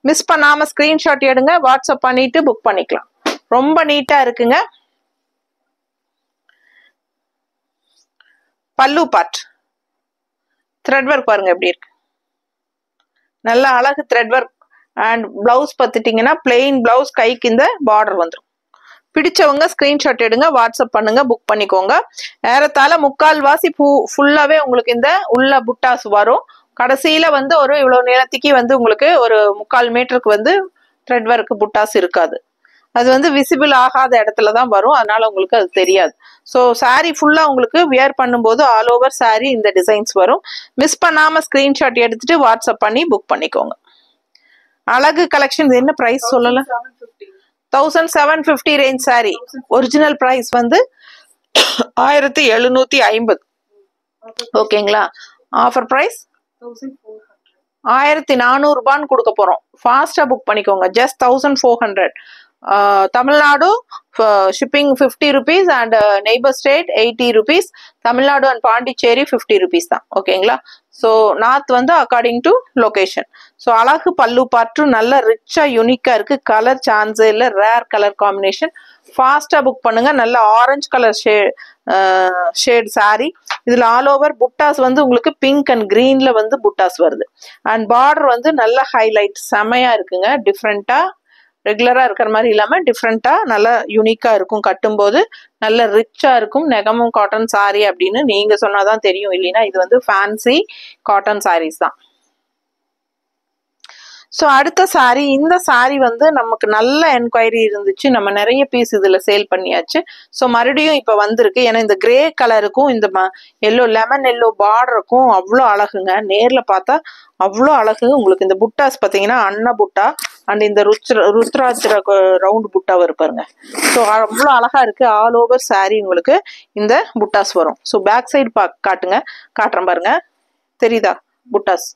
மிஸ் பண்ணாம ஸ்கிரீன்ஷாட் எடுங்க, வாட்ஸ்அப் பண்ணிட்டு புக் பண்ணிக்கலாம். ரொம்ப நீட்டா இருக்குங்க. பல்லு பார்ட் த்ரெட் ஒர்க் பாருங்க எப்படி இருக்கு, நல்ல அழகு த்ரெட் ஒர்க். அண்ட் பிளவுஸ் பார்த்துட்டீங்கன்னா பிளெயின் பிளவுஸ், கைக்கு இந்த பார்டர் வந்துடும். பிடிச்சவங்க ஸ்கிரீன்ஷாட் எடுங்க, வாட்ஸ்அப் பண்ணுங்க, புக் பண்ணிக்கோங்க. ஏறத்தாழ முக்கால்வாசி ஃபுல்லாவே உங்களுக்கு இந்த உள்ள புட்டாஸ் வரும். கடைசியில வந்து ஒரு இவ்வளவு நேரத்துக்கு வந்து உங்களுக்கு ஒரு 3/4 மீட்டருக்கு வந்து த்ரெட் ஒர்க் புட்டாஸ் இருக்காது. அது வந்து விசிபிள் ஆகாத இடத்துல தான் வரும், அதனால உங்களுக்கு அது தெரியாது. ஸோ சாரீ ஃபுல்லா உங்களுக்கு வியர் பண்ணும்போது ஆல் ஓவர் சாரீ இந்த டிசைன்ஸ் வரும். மிஸ் பண்ணாம ஸ்கிரீன்ஷாட் எடுத்துட்டு வாட்ஸ்அப் பண்ணி புக் பண்ணிக்கோங்க. அழகு கலெக்ஷன் என்ன பிரைஸ் சொல்லல? 1750 ரேஞ்ச் சாரி. ஒரிஜினல் பிரைஸ் வந்து 1750. ஓகேங்களா? ஆஃபர் பிரைஸ் 1400 ரூபான்னு கொடுக்க போறோம். ஃபாஸ்டா புக் பண்ணிக்கோங்க. Just 1400. Tamil Nadu shipping 50 rupees and neighbour state 80 rupees. Tamil Nadu and Pondicherry 50 rupees தான். ஓகேங்களா? ஸோ நார்த் வந்து அக்கார்டிங் டு லொகேஷன். ஸோ அழகு பல்லு பாட்டு நல்ல ரிச்சா யூனிக்கா இருக்கு. கலர் சான்ஸே இல்லை, ரேர் கலர் காம்பினேஷன். ஃபாஸ்டா புக் பண்ணுங்க. நல்ல ஆரஞ்சு கலர் ஷேட் சாரி. இதுல ஆல் ஓவர் புட்டாஸ் வந்து உங்களுக்கு பிங்க் அண்ட் கிரீன்ல வந்து புட்டாஸ் வருது. அண்ட் பார்டர் வந்து நல்ல ஹைலைட் செமையா இருக்குங்க. டிஃப்ரெண்டா ரெகுலரா இருக்கிற மாதிரி இல்லாம டிஃப்ரெண்டா நல்லா யூனிக்கா இருக்கும். கட்டும்போது நல்ல ரிச்சா இருக்கும். நெகமும் காட்டன் சாரி அப்படின்னு நீங்க சொன்னாதான் தெரியும், இல்லைன்னா இது வந்து ஃபேன்சி காட்டன் சாரீஸ் தான். ஸோ அடுத்த சாரி, இந்த சாரி வந்து நமக்கு நல்ல என்கொயரி இருந்துச்சு. நம்ம நிறைய பீஸ் இதுல சேல் பண்ணியாச்சு. ஸோ மறுபடியும் இப்ப வந்திருக்கு. ஏன்னா இந்த கிரே கலருக்கும் இந்த எல்லோ லெமன் எல்லோ பார்டருக்கும் அவ்வளோ அழகுங்க. நேர்ல பார்த்தா அவ்வளோ அழகு. உங்களுக்கு இந்த புட்டாஸ் பார்த்தீங்கன்னா அன்ன புட்டா அண்ட் இந்த ருத்ராட்ச ரவுண்ட் புட்டா இருப்பாருங்க. ஸோ அவ்வளோ அழகா இருக்கு. ஆல் ஓவர் சாரி உங்களுக்கு இந்த புட்டாஸ் வரும். ஸோ பேக் சைடு காட்டுறேன் பாருங்க. தெரியுதா புட்டாஸ்?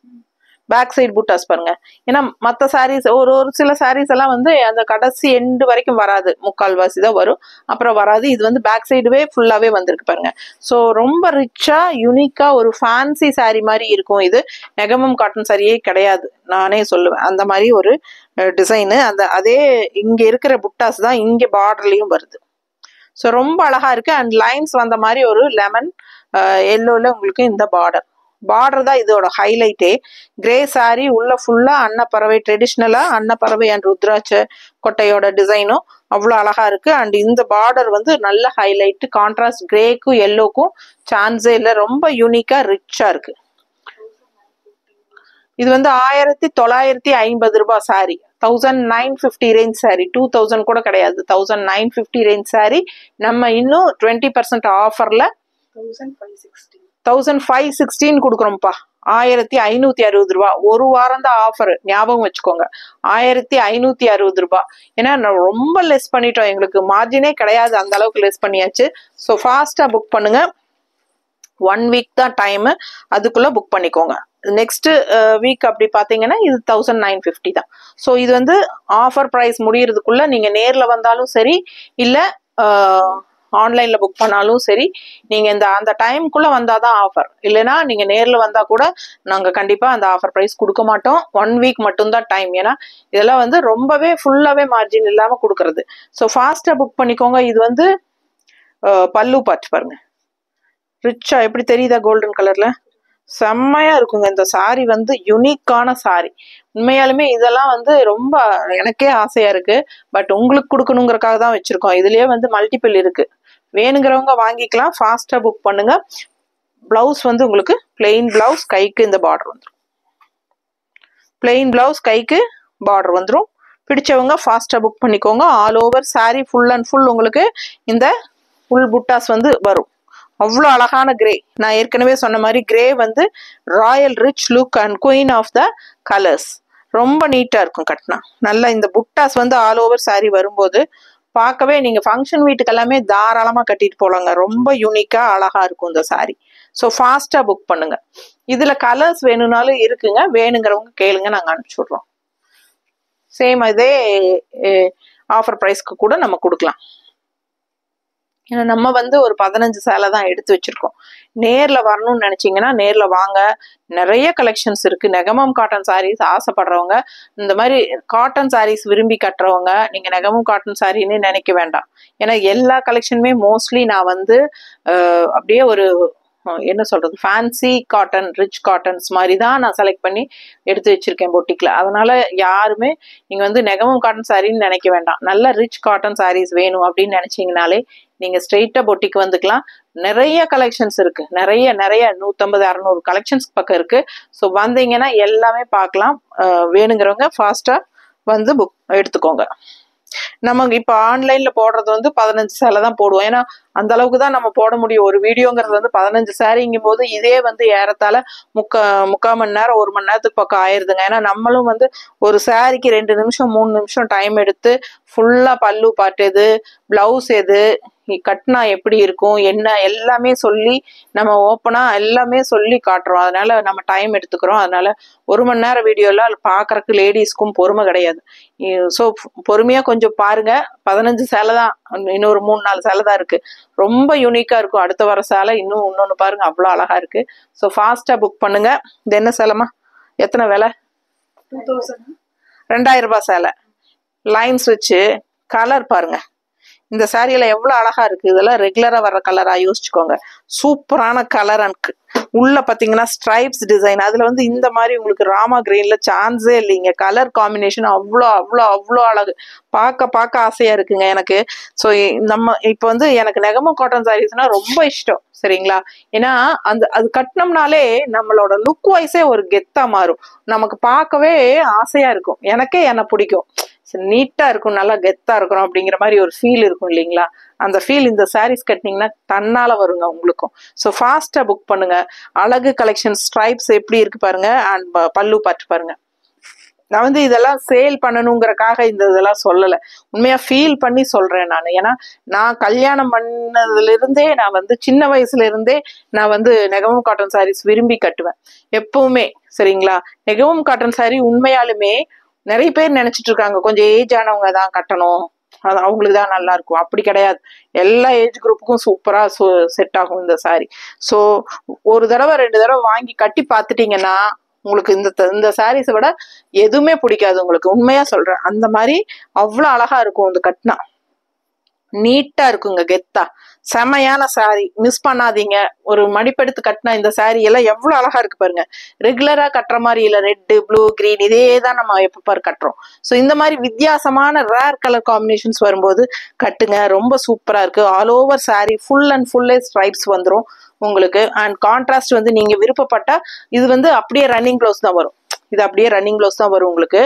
பேக் சைடு புட்டாஸ் பாருங்க. ஏன்னா மற்ற சாரீஸ் ஒரு சில சாரீஸ் எல்லாம் வந்து அந்த கடைசி எண்டு வரைக்கும் வராது, முக்கால்வாசி தான் வரும், அப்புறம் வராது. இது வந்து பேக் சைடுவே ஃபுல்லாவே வந்திருக்கு பாருங்க. ஸோ ரொம்ப ரிச்சா யூனிக்கா ஒரு ஃபேன்சி சாரீ மாதிரி இருக்கும். இது நெகமம் காட்டன் சாரியே கிடையாது, நானே சொல்லுவேன். அந்த மாதிரி ஒரு டிசைனு. அதே இங்க இருக்கிற புட்டாஸ் தான் இங்க பார்டர்லயும் வருது. ஸோ ரொம்ப அழகா இருக்கு. அண்ட் லைன்ஸ் வந்த மாதிரி ஒரு லெமன் எல்லோல உங்களுக்கு இந்த பார்டர் தான் இதோட ஹைலைட்டே. கிரே சாரி உள்ள ஃபுல்லா அன்னப்பறவை, ட்ரெடிஷ்னலா அன்னப்பறவை அண்ட் ருத்ராட்ச கொட்டையோட டிசைனும் அவ்வளோ அழகா இருக்கு. அண்ட் இந்த பார்டர் வந்து நல்ல ஹைலைட். கான்ட்ராஸ்ட் கிரேக்கும் எல்லோக்கும் சான்ஸே இல்லை. ரொம்ப யூனிக்கா ரிச்சா இருக்கு. இது வந்து 1950 ரூபாய் சாரி. 1950 range sorry. 2000 கூட கிடையாது. 1950 ரேஞ்ச் சாரி. நம்ம இன்னும் 20% ஆஃபர்ல 1516 கொடுக்குறோம்ப்பா. 1560 ரூபாய். ஒரு வாரம் தான் ஆஃபர், ஞாபகம் வச்சுக்கோங்க. 1560 ரூபாய். ஏன்னா ரொம்ப லெஸ் பண்ணிட்டோம், எங்களுக்கு மார்ஜினே கிடையாது, அந்த அளவுக்கு லெஸ் பண்ணியாச்சு. ஸோ ஃபாஸ்டா புக் பண்ணுங்க. 1 வீக் தான் டைம், அதுக்குள்ள புக் பண்ணிக்கோங்க. நெக்ஸ்ட் வீக் அப்படி பாத்தீங்கன்னா இது 1950 தான். ஸோ இது வந்து ஆஃபர் ப்ரைஸ் முடியறதுக்குள்ள நீங்க நேர்ல வந்தாலும் சரி, இல்ல ஆன்லைன்ல புக் பண்ணாலும் சரி, நீங்க அந்த டைமுக்குள்ள வந்தாதான் ஆஃபர். இல்லைன்னா நீங்க நேர்ல வந்தா கூட நாங்க கண்டிப்பா அந்த ஆஃபர் பிரைஸ் கொடுக்க மாட்டோம். 1 வீக் மட்டும்தான் டைம். ஏன்னா இதெல்லாம் வந்து ரொம்பவே ஃபுல்லாவே மார்ஜின் இல்லாம கொடுக்கறது. ஸோ ஃபாஸ்டா புக் பண்ணிக்கோங்க. இது வந்து பல்லு பார்த்து பாருங்க, ரிச்சா எப்படி தெரியுதா? கோல்டன் கலர்ல செம்மையா இருக்குங்க. இந்த சாரி வந்து யூனிக்கான சாரி. உண்மையாலுமே இதெல்லாம் வந்து ரொம்ப எனக்கே ஆசையா இருக்கு. பட் உங்களுக்கு கொடுக்கணுங்கிறக்காக தான் வச்சிருக்கோம். இதுலயே வந்து மல்டிபிள் இருக்கு. வேணுங்கிறவங்க வாங்கிக்கலாம். ஃபாஸ்டா புக் பண்ணுங்க. பிளவுஸ் வந்து உங்களுக்கு பிளெயின் பிளவுஸ், கைக்கு இந்த பார்டர் வந்துடும். பிளெயின் பிளவுஸ், கைக்கு பார்டர் வந்துடும். பிடிச்சவங்க ஃபாஸ்டா புக் பண்ணிக்கோங்க. All over sari full and full உங்களுக்கு இந்த ஃபுல் புட்டாஸ் வந்து வரும். அவ்வளோ அழகான கிரே. நான் ஏற்கனவே சொன்ன மாதிரி கிரே வந்து royal rich look and queen of the colours. ரொம்ப நீட்டா இருக்கும் கட்டினா. நல்லா இந்த புட்டாஸ் வந்து ஆல் ஓவர் சாரி வரும்போது பார்க்கவே நீங்க ஃபங்க்ஷன் வீட்டுக்கு எல்லாமே தாராளமா கட்டிட்டு போலாங்க. ரொம்ப யூனிக்கா அழகா இருக்கும் இந்த சாரி. ஸோ ஃபாஸ்டா புக் பண்ணுங்க. இதுல கலர்ஸ் வேணும்னாலும் இருக்குங்க, வேணுங்கிறவங்க கேளுங்க, நாங்க அனுப்பிச்சு விடுறோம். சேம் இதே ஆஃபர் ப்ரைஸ்க்கு கூட நம்ம கொடுக்கலாம். ஏன்னா நம்ம வந்து ஒரு 15 சேலை தான் எடுத்து வச்சிருக்கோம். நேர்ல வரணும்னு நினைச்சீங்கன்னா நேர்ல வாங்க. நிறைய கலெக்ஷன்ஸ் இருக்கு. நெகமம் காட்டன் சாரீஸ் ஆசைப்படுறவங்க, இந்த மாதிரி காட்டன் சாரீஸ் விரும்பி கட்டுறவங்க, நீங்க நெகமம் காட்டன் சாரின்னு நினைக்க வேண்டாம். ஏன்னா எல்லா கலெக்ஷனுமே மோஸ்ட்லி நான் வந்து அப்படியே ஒரு என்ன சொல்றது, ஃபேன்சி காட்டன், ரிச் காட்டன்ஸ் மாதிரி தான் நான் செலக்ட் பண்ணி எடுத்து வச்சிருக்கேன் பொட்டிக்ல. அதனால யாருமே நீங்க வந்து நெகமம் காட்டன் சாரின்னு நினைக்க வேண்டாம். நல்ல ரிச் காட்டன் சாரீஸ் வேணும் அப்படின்னு நினைச்சீங்கனாலே நீங்க ஸ்ட்ரெயிட்டா பொட்டிக்கு வந்துக்கலாம். நிறைய கலெக்ஷன்ஸ் இருக்கு. நிறைய 150-200 கலெக்ஷன்ஸ் பக்கம் இருக்கு. ஸோ வந்தீங்கன்னா எல்லாமே பார்க்கலாம். வேணுங்கிறவங்க ஃபாஸ்டா வந்து புக் எடுத்துக்கோங்க. நமக்கு இப்போ ஆன்லைன்ல போடுறது வந்து 15 சேலை தான் போடுவோம். ஏன்னா அந்த அளவுக்கு தான் நம்ம போட முடியும். ஒரு வீடியோங்கிறது வந்து 15 சாரிங்கும் போது இதே வந்து ஏறத்தாழ முக்கால் மணி நேரம் 1 மணி நேரத்துக்கு பக்கம் ஆயிருதுங்க. ஏன்னா நம்மளும் வந்து ஒரு சாரிக்கு 2 நிமிஷம் 3 நிமிஷம் டைம் எடுத்து ஃபுல்லா பல்லு பாட்டு எது, பிளவுஸ் எது, கட்டினா எப்படி இருக்கும், என்ன எல்லாமே சொல்லி நம்ம ஓப்பனா எல்லாமே சொல்லி காட்டுறோம். அதனால நம்ம டைம் எடுத்துக்கிறோம். அதனால 1 மணி நேரம் வீடியோலாம் பாக்குறதுக்கு லேடிஸ்க்கும் பொறுமை கிடையாது. ஸோ பொறுமையா கொஞ்சம் பாருங்க. 15 சேலை தான், இன்னொரு 3-4 சேலை தான் இருக்கு. ரொம்ப யூனிக்கா இருக்கும். அடுத்த வர சேலை இன்னொன்னு பாருங்க, அவ்வளோ அழகா இருக்கு. ஸோ ஃபாஸ்டா புக் பண்ணுங்க. இது என்ன சேலைமா? எத்தனை விலை? 2000 ரூபாய் சேலை. லைன்ஸ் வச்சு கலர் பாருங்க. இந்த சாரியில எவ்வளவு அழகா இருக்கு. இதெல்லாம் ரெகுலரா வர்ற கலரா யோசிச்சுக்கோங்க. சூப்பரான கலர். அண்ட் உள்ள பாத்தீங்கன்னா ஸ்ட்ரைப்ஸ் டிசைன். அதுல வந்து இந்த மாதிரி உங்களுக்கு ராமா கிரீன்ல சான்ஸே இல்லைங்க. கலர் காம்பினேஷன் அவ்வளோ அவ்வளோ அவ்வளோ அழகு. பார்க்க ஆசையா இருக்குங்க எனக்கு. ஸோ நம்ம இப்போ வந்து எனக்கு நெகமம் காட்டன் சாரீஸ்னா ரொம்ப இஷ்டம். சரிங்களா? ஏன்னா அது கட்டினோம்னாலே நம்மளோட லுக் வைஸே ஒரு கெத்தா மாறும். நமக்கு பார்க்கவே ஆசையா இருக்கும். எனக்கே என்ன பிடிக்கும். நீட்டா இருக்கும், நல்லா கெத்தா இருக்கிறோம் அப்படிங்கிற மாதிரி ஒரு ஃபீல் இருக்கும் இல்லைங்களா? அந்த ஃபீல் இந்த சாரீஸ் கட்டினீங்கன்னா தன்னால வருங்க உங்களுக்கும். ஸோ ஃபாஸ்டா புக் பண்ணுங்க. அழகு கலெக்ஷன் ஸ்ட்ரைப்ஸ் எப்படி இருக்கு பாருங்க. அண்ட் பல்லு பார்த்து பாருங்க. நான் வந்து இதெல்லாம் சேல் பண்ணணுங்கிறக்காக இதெல்லாம் சொல்லலை. உண்மையா ஃபீல் பண்ணி சொல்றேன் நான். ஏன்னா நான் கல்யாணம் பண்ணதுல இருந்தே, நான் வந்து சின்ன வயசுல இருந்தே நான் வந்து நெகமம் காட்டன் சாரீஸ் விரும்பி கட்டுவேன் எப்பவுமே. சரிங்களா? நெகமம் காட்டன் சாரி உண்மையாலுமே நிறைய பேர் நினைச்சிட்டு இருக்காங்க கொஞ்சம் ஏஜ் ஆனவங்க தான் கட்டணும், அது அவங்களுக்கு தான் நல்லா இருக்கும். அப்படி கிடையாது. எல்லா ஏஜ் குரூப்புக்கும் சூப்பரா செட் ஆகும் இந்த சாரி. ஸோ ஒரு தடவை 2 தடவை வாங்கி கட்டி பார்த்துட்டீங்கன்னா உங்களுக்கு இந்த சாரீஸை விட எதுவுமே பிடிக்காது உங்களுக்கு. உண்மையா சொல்றேன். அந்த மாதிரி அவ்வளோ அழகா இருக்கும். இந்த கட்டினா நீட்டா இருக்குங்க, கெத்தா. செமையான சாரி, மிஸ் பண்ணாதீங்க. ஒரு மடிப்பெடுத்து கட்டினா இந்த சாரி எல்லாம் எவ்வளவு அழகா இருக்கு பாருங்க. ரெகுலரா கட்டுற மாதிரி இல்ல. ரெட்டு, ப்ளூ, கிரீன் இதே தான் நம்ம எப்ப பாரு கட்டுறோம். ஸோ இந்த மாதிரி வித்தியாசமான ரேர் கலர் காம்பினேஷன்ஸ் வரும்போது கட்டுங்க. ரொம்ப சூப்பரா இருக்கு. All over sari full and ஃபுல்லே ஸ்ட்ரைப்ஸ் வந்துடும் உங்களுக்கு. அண்ட் கான்ட்ராஸ்ட் வந்து நீங்க விருப்பப்பட்டா இது வந்து அப்படியே ரன்னிங் பிளவுஸ் தான் வரும். இது அப்படியே ரன்னிங் பிளவுஸ் தான் வரும் உங்களுக்கு.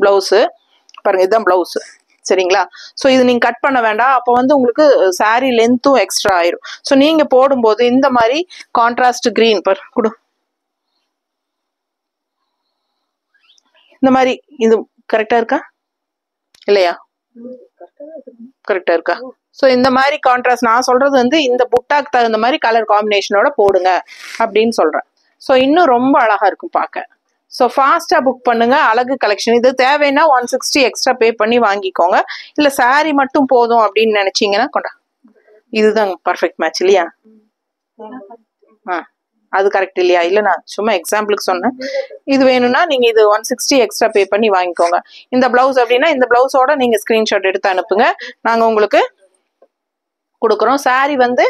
பிளவுஸ் பாருங்க, இதுதான் பிளவுஸ். சரிங்களா? ஸோ இது நீங்க கட் பண்ண வேண்டாம். அப்போ வந்து உங்களுக்கு சாரி லென்த்தும் எக்ஸ்ட்ரா ஆயிரும். ஸோ நீங்க போடும்போது இந்த மாதிரி கான்ட்ராஸ்ட் கிரீன் கொடு. இந்த மாதிரி இது கரெக்டா இருக்கா இல்லையா? கரெக்டா இருக்கா? ஸோ இந்த மாதிரி கான்ட்ராஸ்ட் நான் சொல்றது வந்து இந்த புட்டாக்கு தகுந்த மாதிரி கலர் காம்பினேஷனோட போடுங்க அப்படின்னு சொல்றேன். ஸோ இன்னும் ரொம்ப அழகா இருக்கும் பார்க்க. ஸோ ஃபாஸ்டா புக் பண்ணுங்க. அழகு கலெக்ஷன். இது தேவைன்னா 160 எக்ஸ்ட்ரா பே பண்ணி வாங்கிக்கோங்க. இல்ல சாரி மட்டும் போதும் அப்படின்னு நினைச்சீங்கன்னா கொண்டா. இதுதான் பர்ஃபெக்ட் மேட்ச் இல்லையா? அது கரெக்ட் இல்லையா? இல்ல நான் சும்மா எக்ஸாம்பிளுக்கு சொன்னேன். இது வேணும்னா நீங்க இது 160 எக்ஸ்ட்ரா பே பண்ணி வாங்கிக்கோங்க. இந்த பிளவுஸ் அப்படின்னா இந்த பிளவுஸோட நீங்க ஸ்கிரீன்ஷாட் எடுத்து அனுப்புங்க. நாங்க உங்களுக்கு கொடுக்குறோம். சாரி வந்து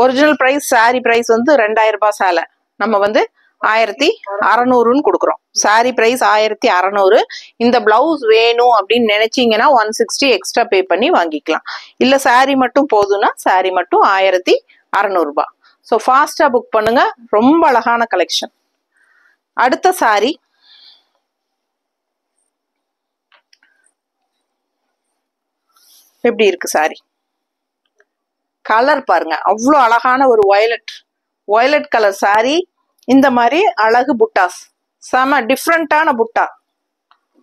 ஒரிஜினல் பிரைஸ், சாரி பிரைஸ் வந்து 2000 ரூபாய் சேலை நம்ம வந்து 1600 கொடுக்குறோம். Saree price 1600. இந்த பிளவுஸ் வேணும் அப்படின்னு நினைச்சீங்கன்னா 160 எக்ஸ்ட்ரா பே பண்ணி வாங்கிக்கலாம். இல்ல சாரி மட்டும் போதும்னா சாரி மட்டும் 1600 ரூபாய். ஸோ ஃபாஸ்டா புக் பண்ணுங்க. ரொம்ப அழகான கலெக்ஷன். அடுத்த சாரி எப்படி இருக்கு சாரி? கலர் பாருங்க, அவ்வளோ அழகான ஒரு வயலட் கலர் சாரி. இந்த மாதிரி அழகு புட்டாஸ், செம டிஃப்ரெண்டான புட்டா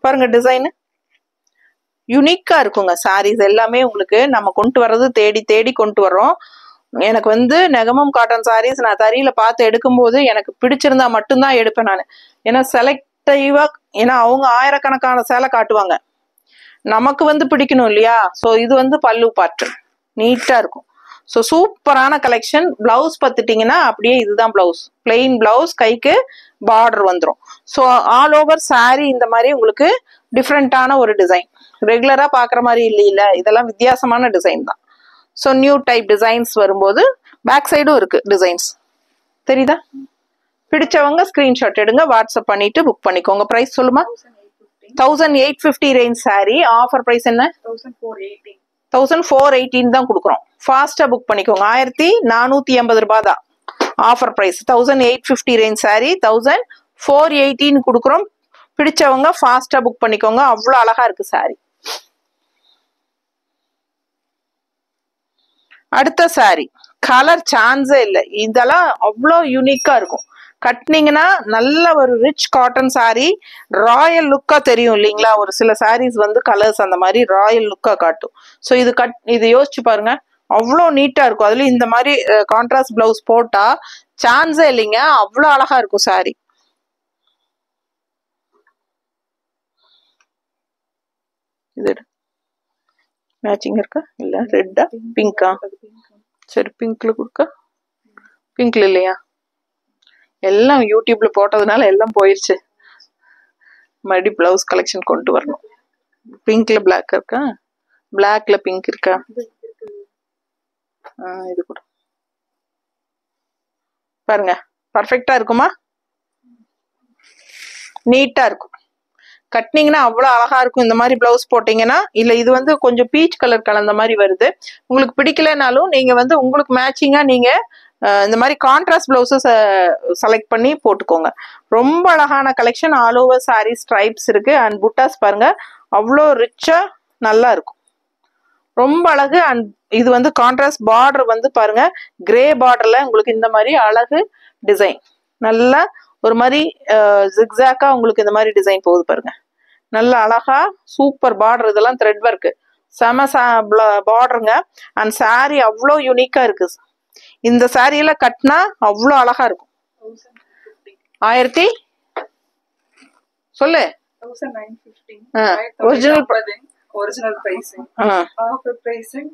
பாருங்க. டிசைன் யூனிக்கா இருக்குங்க. சாரீஸ் எல்லாமே உங்களுக்கு நம்ம கொண்டு வர்றது தேடி தேடி கொண்டு வர்றோம். எனக்கு வந்து நெகமம் காட்டன் சாரீஸ் நான் தறியில பார்த்து எடுக்கும்போது எனக்கு பிடிச்சிருந்தா மட்டும்தான் எடுப்பேன் நான். ஏன்னா செலக்டிவா, ஏன்னா அவங்க ஆயிரக்கணக்கான சேலை காட்டுவாங்க, நமக்கு வந்து பிடிக்கணும் இல்லையா? ஸோ இது வந்து பல்லு பாட்டு நீட்டா இருக்கும். ஸோ சூப்பரான கலெக்ஷன். பிளவுஸ் பார்த்துட்டீங்கன்னா அப்படியே இதுதான் பிளவுஸ். பிளெயின் பிளவுஸ், கைக்கு பார்டர் வந்துடும். ஸோ ஆல் ஓவர் சாரி இந்த மாதிரி உங்களுக்கு டிஃப்ரெண்டான ஒரு டிசைன். ரெகுலரா பார்க்குற மாதிரி இல்லையில, இதெல்லாம் வித்தியாசமான டிசைன் தான். ஸோ நியூ டைப் டிசைன்ஸ் வரும்போது பேக் சைடும் இருக்கு டிசைன்ஸ். தெரியுதா? பிடிச்சவங்க ஸ்கிரீன்ஷாட் எடுங்க, வாட்ஸ்அப் பண்ணிட்டு புக் பண்ணிக்கோங்க. ப்ரைஸ் சொல்லுமா? 1850 ரேஞ்ச் சாரி. ஆஃபர் ப்ரைஸ் என்ன? 1418 தான் கொடுக்குறோம். ஃபாஸ்டா புக் பண்ணிக்கோங்க. 1480 ரூபாய் தான் ஆஃபர் ப்ரைஸ். 1850 ரேஞ்ச் சாரி 1418 கொடுக்குறோம். பிடிச்சவங்க ஃபாஸ்டா புக் பண்ணிக்கோங்க. அவ்வளோ அழகா இருக்கு சாரி. அடுத்த சாரி கலர் சான்ஸே இல்லை, இதெல்லாம் அவ்வளோ யூனிக்கா இருக்கும். கட்டினீங்கன்னா நல்ல ஒரு ரிச் காட்டன் சாரி, ராயல் லுக்கா தெரியும் இல்லைங்களா. ஒரு சில சாரீஸ் வந்து கலர்ஸ் அந்த மாதிரி ராயல் லுக்கா காட்டும். ஸோ இது யோசிச்சு பாருங்க, அவ்வளோ நீட்டா இருக்கும். அதுல இந்த மாதிரி கான்ட்ராஸ்ட் பிளவுஸ் போட்டா சான்ஸே இல்லைங்க, அவ்வளோ அழகா இருக்கும் சாரி. இது மேட்சிங் இருக்கா இல்ல ரெட்டா பிங்கா? சரி பிங்க்ல கொடுக்க. பிங்க்ல இல்லையா, எல்லாம் யூடியூப்ல போட்டதுனால எல்லாம் போயிருச்சு. மறுபடியும் பிளவுஸ் கலெக்ஷன் கொண்டு வரணும். பிங்க்ல பிளாக் இருக்கா, பிளாக்ல பிங்க் இருக்கா? இது கூட பாருங்க, பர்ஃபெக்டா இருக்குமா, நீட்டா இருக்கும். கட்டினீங்கன்னா அவ்வளோ அழகா இருக்கும். இந்த மாதிரி பிளவுஸ் போட்டீங்கன்னா, இல்ல இது வந்து கொஞ்சம் பீச் கலர் கலந்த மாதிரி வருது, உங்களுக்கு பிடிக்கலனாலும் நீங்க வந்து உங்களுக்கு மேட்சிங்கா நீங்க இந்த மாதிரி கான்ட்ராஸ்ட் பிளவுஸஸ் செலக்ட் பண்ணி போட்டுக்கோங்க. ரொம்ப அழகான collection, all over sorry stripes இருக்கு. அண்ட் புட்டாஸ் பாருங்க அவ்வளோ ரிச்சா நல்லா இருக்கும், ரொம்ப அழகு. அண்ட் இது வந்து கான்ட்ராஸ்ட் பார்டர் வந்து பாருங்க, கிரே பார்டர்ல உங்களுக்கு இந்த மாதிரி அழகு டிசைன், நல்லா ஒரு மாதிரி ஜிக்ஸாக்கா உங்களுக்கு இந்த மாதிரி டிசைன் போகுது பாருங்க, நல்ல அழகா சூப்பர் பார்டர். இதெல்லாம் த்ரெட் ஒர்க், செம பார்டருங்க. அண்ட் சாரி அவ்வளோ யூனிக்கா இருக்கு. இந்த சாரியில கட்டினா அவ்வளோ அழகா இருக்கும். 1000 சொல்லு. 1950 ஒரிஜினல் பிரைசிங், ஆஃபர் பிரைசிங்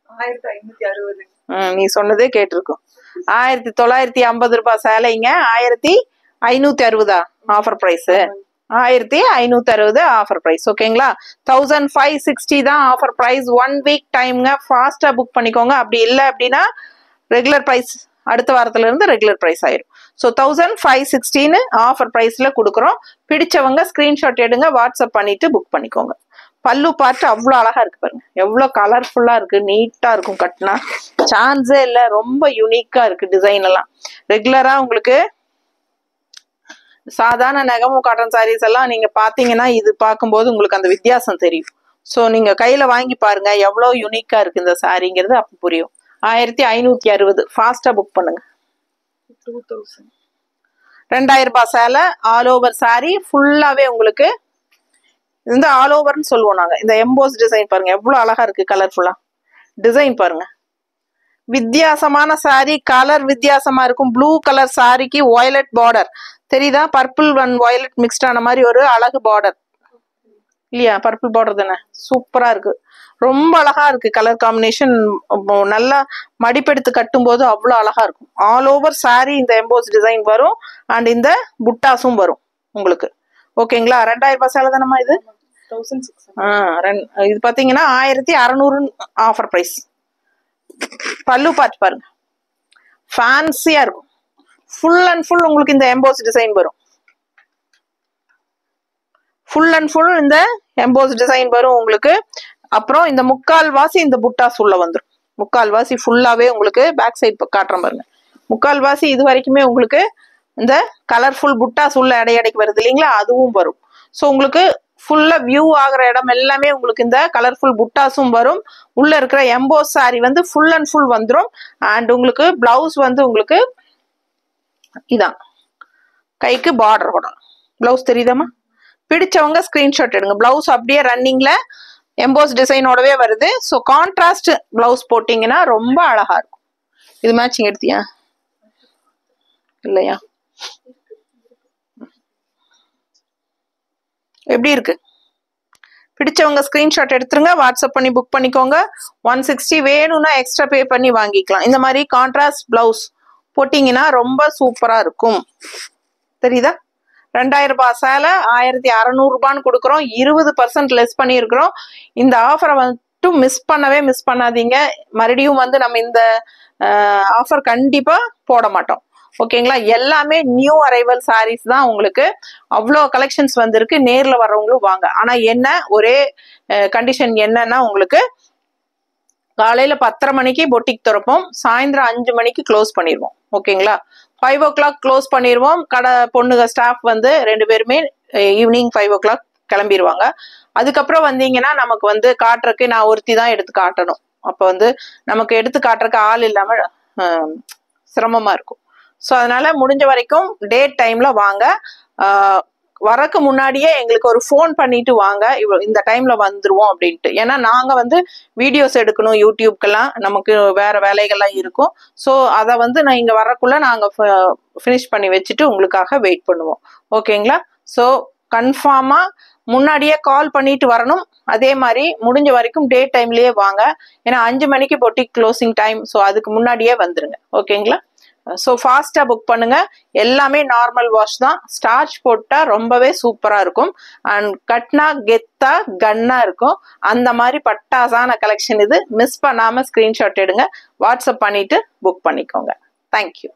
1560. நீ சொன்னதே கேட்டிருக்கோம். 1950 ரூபாய் சேலைங்க, 1560 ஆஃபர் பிரைஸ், 1560 ஆஃபர் பிரைஸ். ஓகேங்களா, 1560 தான் ஆஃபர் பிரைஸ். 1 வீக் டைம்ங்க, ஃபாஸ்டா புக் பண்ணிக்கோங்க. அப்படி இல்லை அப்படின்னா ரெகுலர் பிரைஸ் அடுத்த வாரத்துல இருந்து ரெகுலர் பிரைஸ் ஆயிரும். ஸோ 1560 ஆஃபர் பிரைஸ்ல கொடுக்குறோம். பிடிச்சவங்க ஸ்கிரீன்ஷாட் எடுங்க, வாட்ஸ்அப் பண்ணிட்டு புக் பண்ணிக்கோங்க. பல்லு பார்த்து அவ்வளோ அழகா இருக்கு பாருங்க, எவ்வளோ கலர்ஃபுல்லா இருக்கு, நீட்டா இருக்கும். கட்டினா சான்ஸே இல்லை, ரொம்ப யூனிக்கா இருக்கு டிசைன் எல்லாம். ரெகுலரா உங்களுக்கு சாதாரண நெகமோ காட்டன் சாரீஸ் எல்லாம் நீங்க பாத்தீங்கன்னா இது பார்க்கும்போது உங்களுக்கு அந்த வித்தியாசம் தெரியும். ஸோ நீங்க கையில வாங்கி பாருங்க, எவ்வளோ யூனிக்கா இருக்கு இந்த சாரிங்கிறது அப்ப புரியும். 1560 ஃபாஸ்டா புக் பண்ணுங்க. 2000 ரூபாய் சேலை, ஆல் ஓவர் சாரி ஃபுல்லாவே உங்களுக்கு இந்த ஆல் ஓவர்னு சொல்லுவோம் நாங்க. இந்த எம்போஸ் டிசைன் பாருங்க எவ்வளவு அழகா இருக்கு, கலர்ஃபுல்லா டிசைன் பாருங்க. வித்தியாசமான சாரி, கலர் வித்தியாசமா இருக்கும். ப்ளூ கலர் சாரிக்கு வயலட் பார்டர் தெரியுதா, பர்பிள் அண்ட் வயலட் மிக்ஸ்ட் ஆன மாதிரி ஒரு அழகு பார்டர் இல்லையா, பர்பிள் பார்டர் தானே, சூப்பரா இருக்கு, ரொம்ப அழகா இருக்கு. கலர் காம்பினேஷன் நல்லா மடிப்பெடுத்து கட்டும் போது அவ்வளவு அழகா இருக்கும். ஆல் ஓவர் சாரி இந்த எம்போஸ் டிசைன் வரும். அண்ட் இந்த புட்டாஸும் வரும் உங்களுக்கு. ஓகேங்களா, 2000 ரூபாய் சேலை தானம்மா இது. 1600. இது பாத்தீங்கன்னா 1600 ஆஃபர் பிரைஸ். பல்லு பார்த்து பாருங்க, ஃபேன்சியா இருக்கும். ஃபுல் அண்ட் ஃபுல் உங்களுக்கு இந்த எம்போஸ் டிசைன் வரும். ஃபுல் அண்ட் ஃபுல் இந்த எம்போஸ் டிசைன் வரும் உங்களுக்கு. அப்புறம் இந்த முக்கால் வாசி இந்த புட்டாஸ் உள்ள வந்துடும். முக்கால் வாசி ஃபுல்லாவே உங்களுக்கு பேக் சைடு காட்டுறேன் பாருங்க. முக்கால் வாசி இது வரைக்குமே உங்களுக்கு இந்த கலர்ஃபுல் புட்டாஸ் உள்ள இடைக்கு வருது இல்லைங்களா, அதுவும் வரும். ஸோ உங்களுக்கு ஃபுல்லா வியூ ஆகிற இடம் எல்லாமே உங்களுக்கு இந்த கலர்ஃபுல் புட்டாஸும் வரும். உள்ள இருக்கிற எம்போஸ் சாரி வந்து ஃபுல் அண்ட் ஃபுல் வந்துடும். அண்ட் உங்களுக்கு பிளவுஸ் வந்து உங்களுக்கு இதான் கைக்கு பார்டர் வரும். பிளவுஸ் தெரியுதாமா, பிடிச்சவங்க ஸ்கிரீன்ஷாட் எடுங்க. பிளவுஸ் அப்படியே ரன்னிங்ல எம்போஸ் டிசைனோடவே வருது. ஸோ கான்ட்ராஸ்ட் பிளவுஸ் போட்டீங்கன்னா ரொம்ப அழகா இருக்கும். இது மேட்சிங் எடுத்தியா இல்லையா, எப்படி இருக்கு? பிடிச்சவங்க ஸ்கிரீன்ஷாட் எடுத்துருங்க, வாட்ஸ்அப் பண்ணி புக் பண்ணிக்கோங்க. 160 வேணும்னா எக்ஸ்ட்ரா பே பண்ணி வாங்கிக்கலாம். இந்த மாதிரி கான்ட்ராஸ்ட் பிளவுஸ் போட்டீங்கன்னா ரொம்ப சூப்பரா இருக்கும். தெரியுதா, 2000 ரூபாய் சேலை 1600 ரூபான்னு கொடுக்குறோம். 20% லெஸ் பண்ணியிருக்கிறோம். இந்த ஆஃபரை மட்டும் மிஸ் பண்ணாதீங்க. மறுபடியும் வந்து நம்ம இந்த ஆஃபர் கண்டிப்பா போட மாட்டோம். ஓகேங்களா, எல்லாமே நியூ அரைவல் சாரீஸ் தான். உங்களுக்கு அவ்வளோ கலெக்ஷன்ஸ் வந்திருக்கு, நேர்ல வர்றவங்களும் வாங்க. ஆனா என்ன ஒரே கண்டிஷன் என்னன்னா, உங்களுக்கு காலையில 10:30 மணிக்கு பொட்டிக் திறப்போம், சாயந்தரம் 5 மணிக்கு க்ளோஸ் பண்ணிடுவோம். ஓகேங்களா, 5 o'clock க்ளோஸ் பண்ணிடுவோம். கடை பொண்ணுங்க ஸ்டாஃப் வந்து 2 பேருமே ஈவினிங் 5 o'clock கிளம்பிடுவாங்க. அதுக்கப்புறம் வந்தீங்கன்னா நமக்கு வந்து காட்டுறதுக்கு நான் ஒருத்தி தான் எடுத்து காட்டணும். அப்போ வந்து நமக்கு எடுத்து காட்டுறதுக்கு ஆள் இல்லாம சிரமமா இருக்கும். ஸோ அதனால முடிஞ்ச வரைக்கும் டேட் டைம்ல வாங்க. வரக்கு முன்னாடியே எங்களுக்கு ஒரு ஃபோன் பண்ணிட்டு வாங்க, இந்த டைம்ல வந்துருவோம் அப்படின்ட்டு. ஏன்னா நாங்க வந்து வீடியோஸ் எடுக்கணும் யூடியூப்க்கெல்லாம், நமக்கு வேற வேலைகள்லாம் இருக்கும். ஸோ அதை வந்து நான் இங்க வரக்குள்ள நாங்க ஃபினிஷ் பண்ணி வச்சுட்டு உங்களுக்காக வெயிட் பண்ணுவோம். ஓகேங்களா? ஸோ கன்ஃபார்மா முன்னாடியே கால் பண்ணிட்டு வரணும். அதே மாதிரி முடிஞ்ச வரைக்கும் டே டைம்லயே வாங்க. ஏன்னா 5 மணிக்கு பொட்டிக் க்ளோசிங் டைம். ஸோ அதுக்கு முன்னாடியே வந்துருங்க. ஓகேங்களா? ஸோ ஃபாஸ்டா புக் பண்ணுங்க. எல்லாமே நார்மல் வாஷ் தான். ஸ்டார்ச் போட்டா ரொம்பவே சூப்பரா இருக்கும். அண்ட் கட்னா கெத்தா கன்னா இருக்கும். அந்த மாதிரி பட்டாசான கலெக்ஷன் இது. மிஸ் பண்ணாம ஸ்கிரீன்ஷாட் எடுங்க, வாட்ஸ்அப் பண்ணிட்டு புக் பண்ணிக்கோங்க. தேங்க்யூ.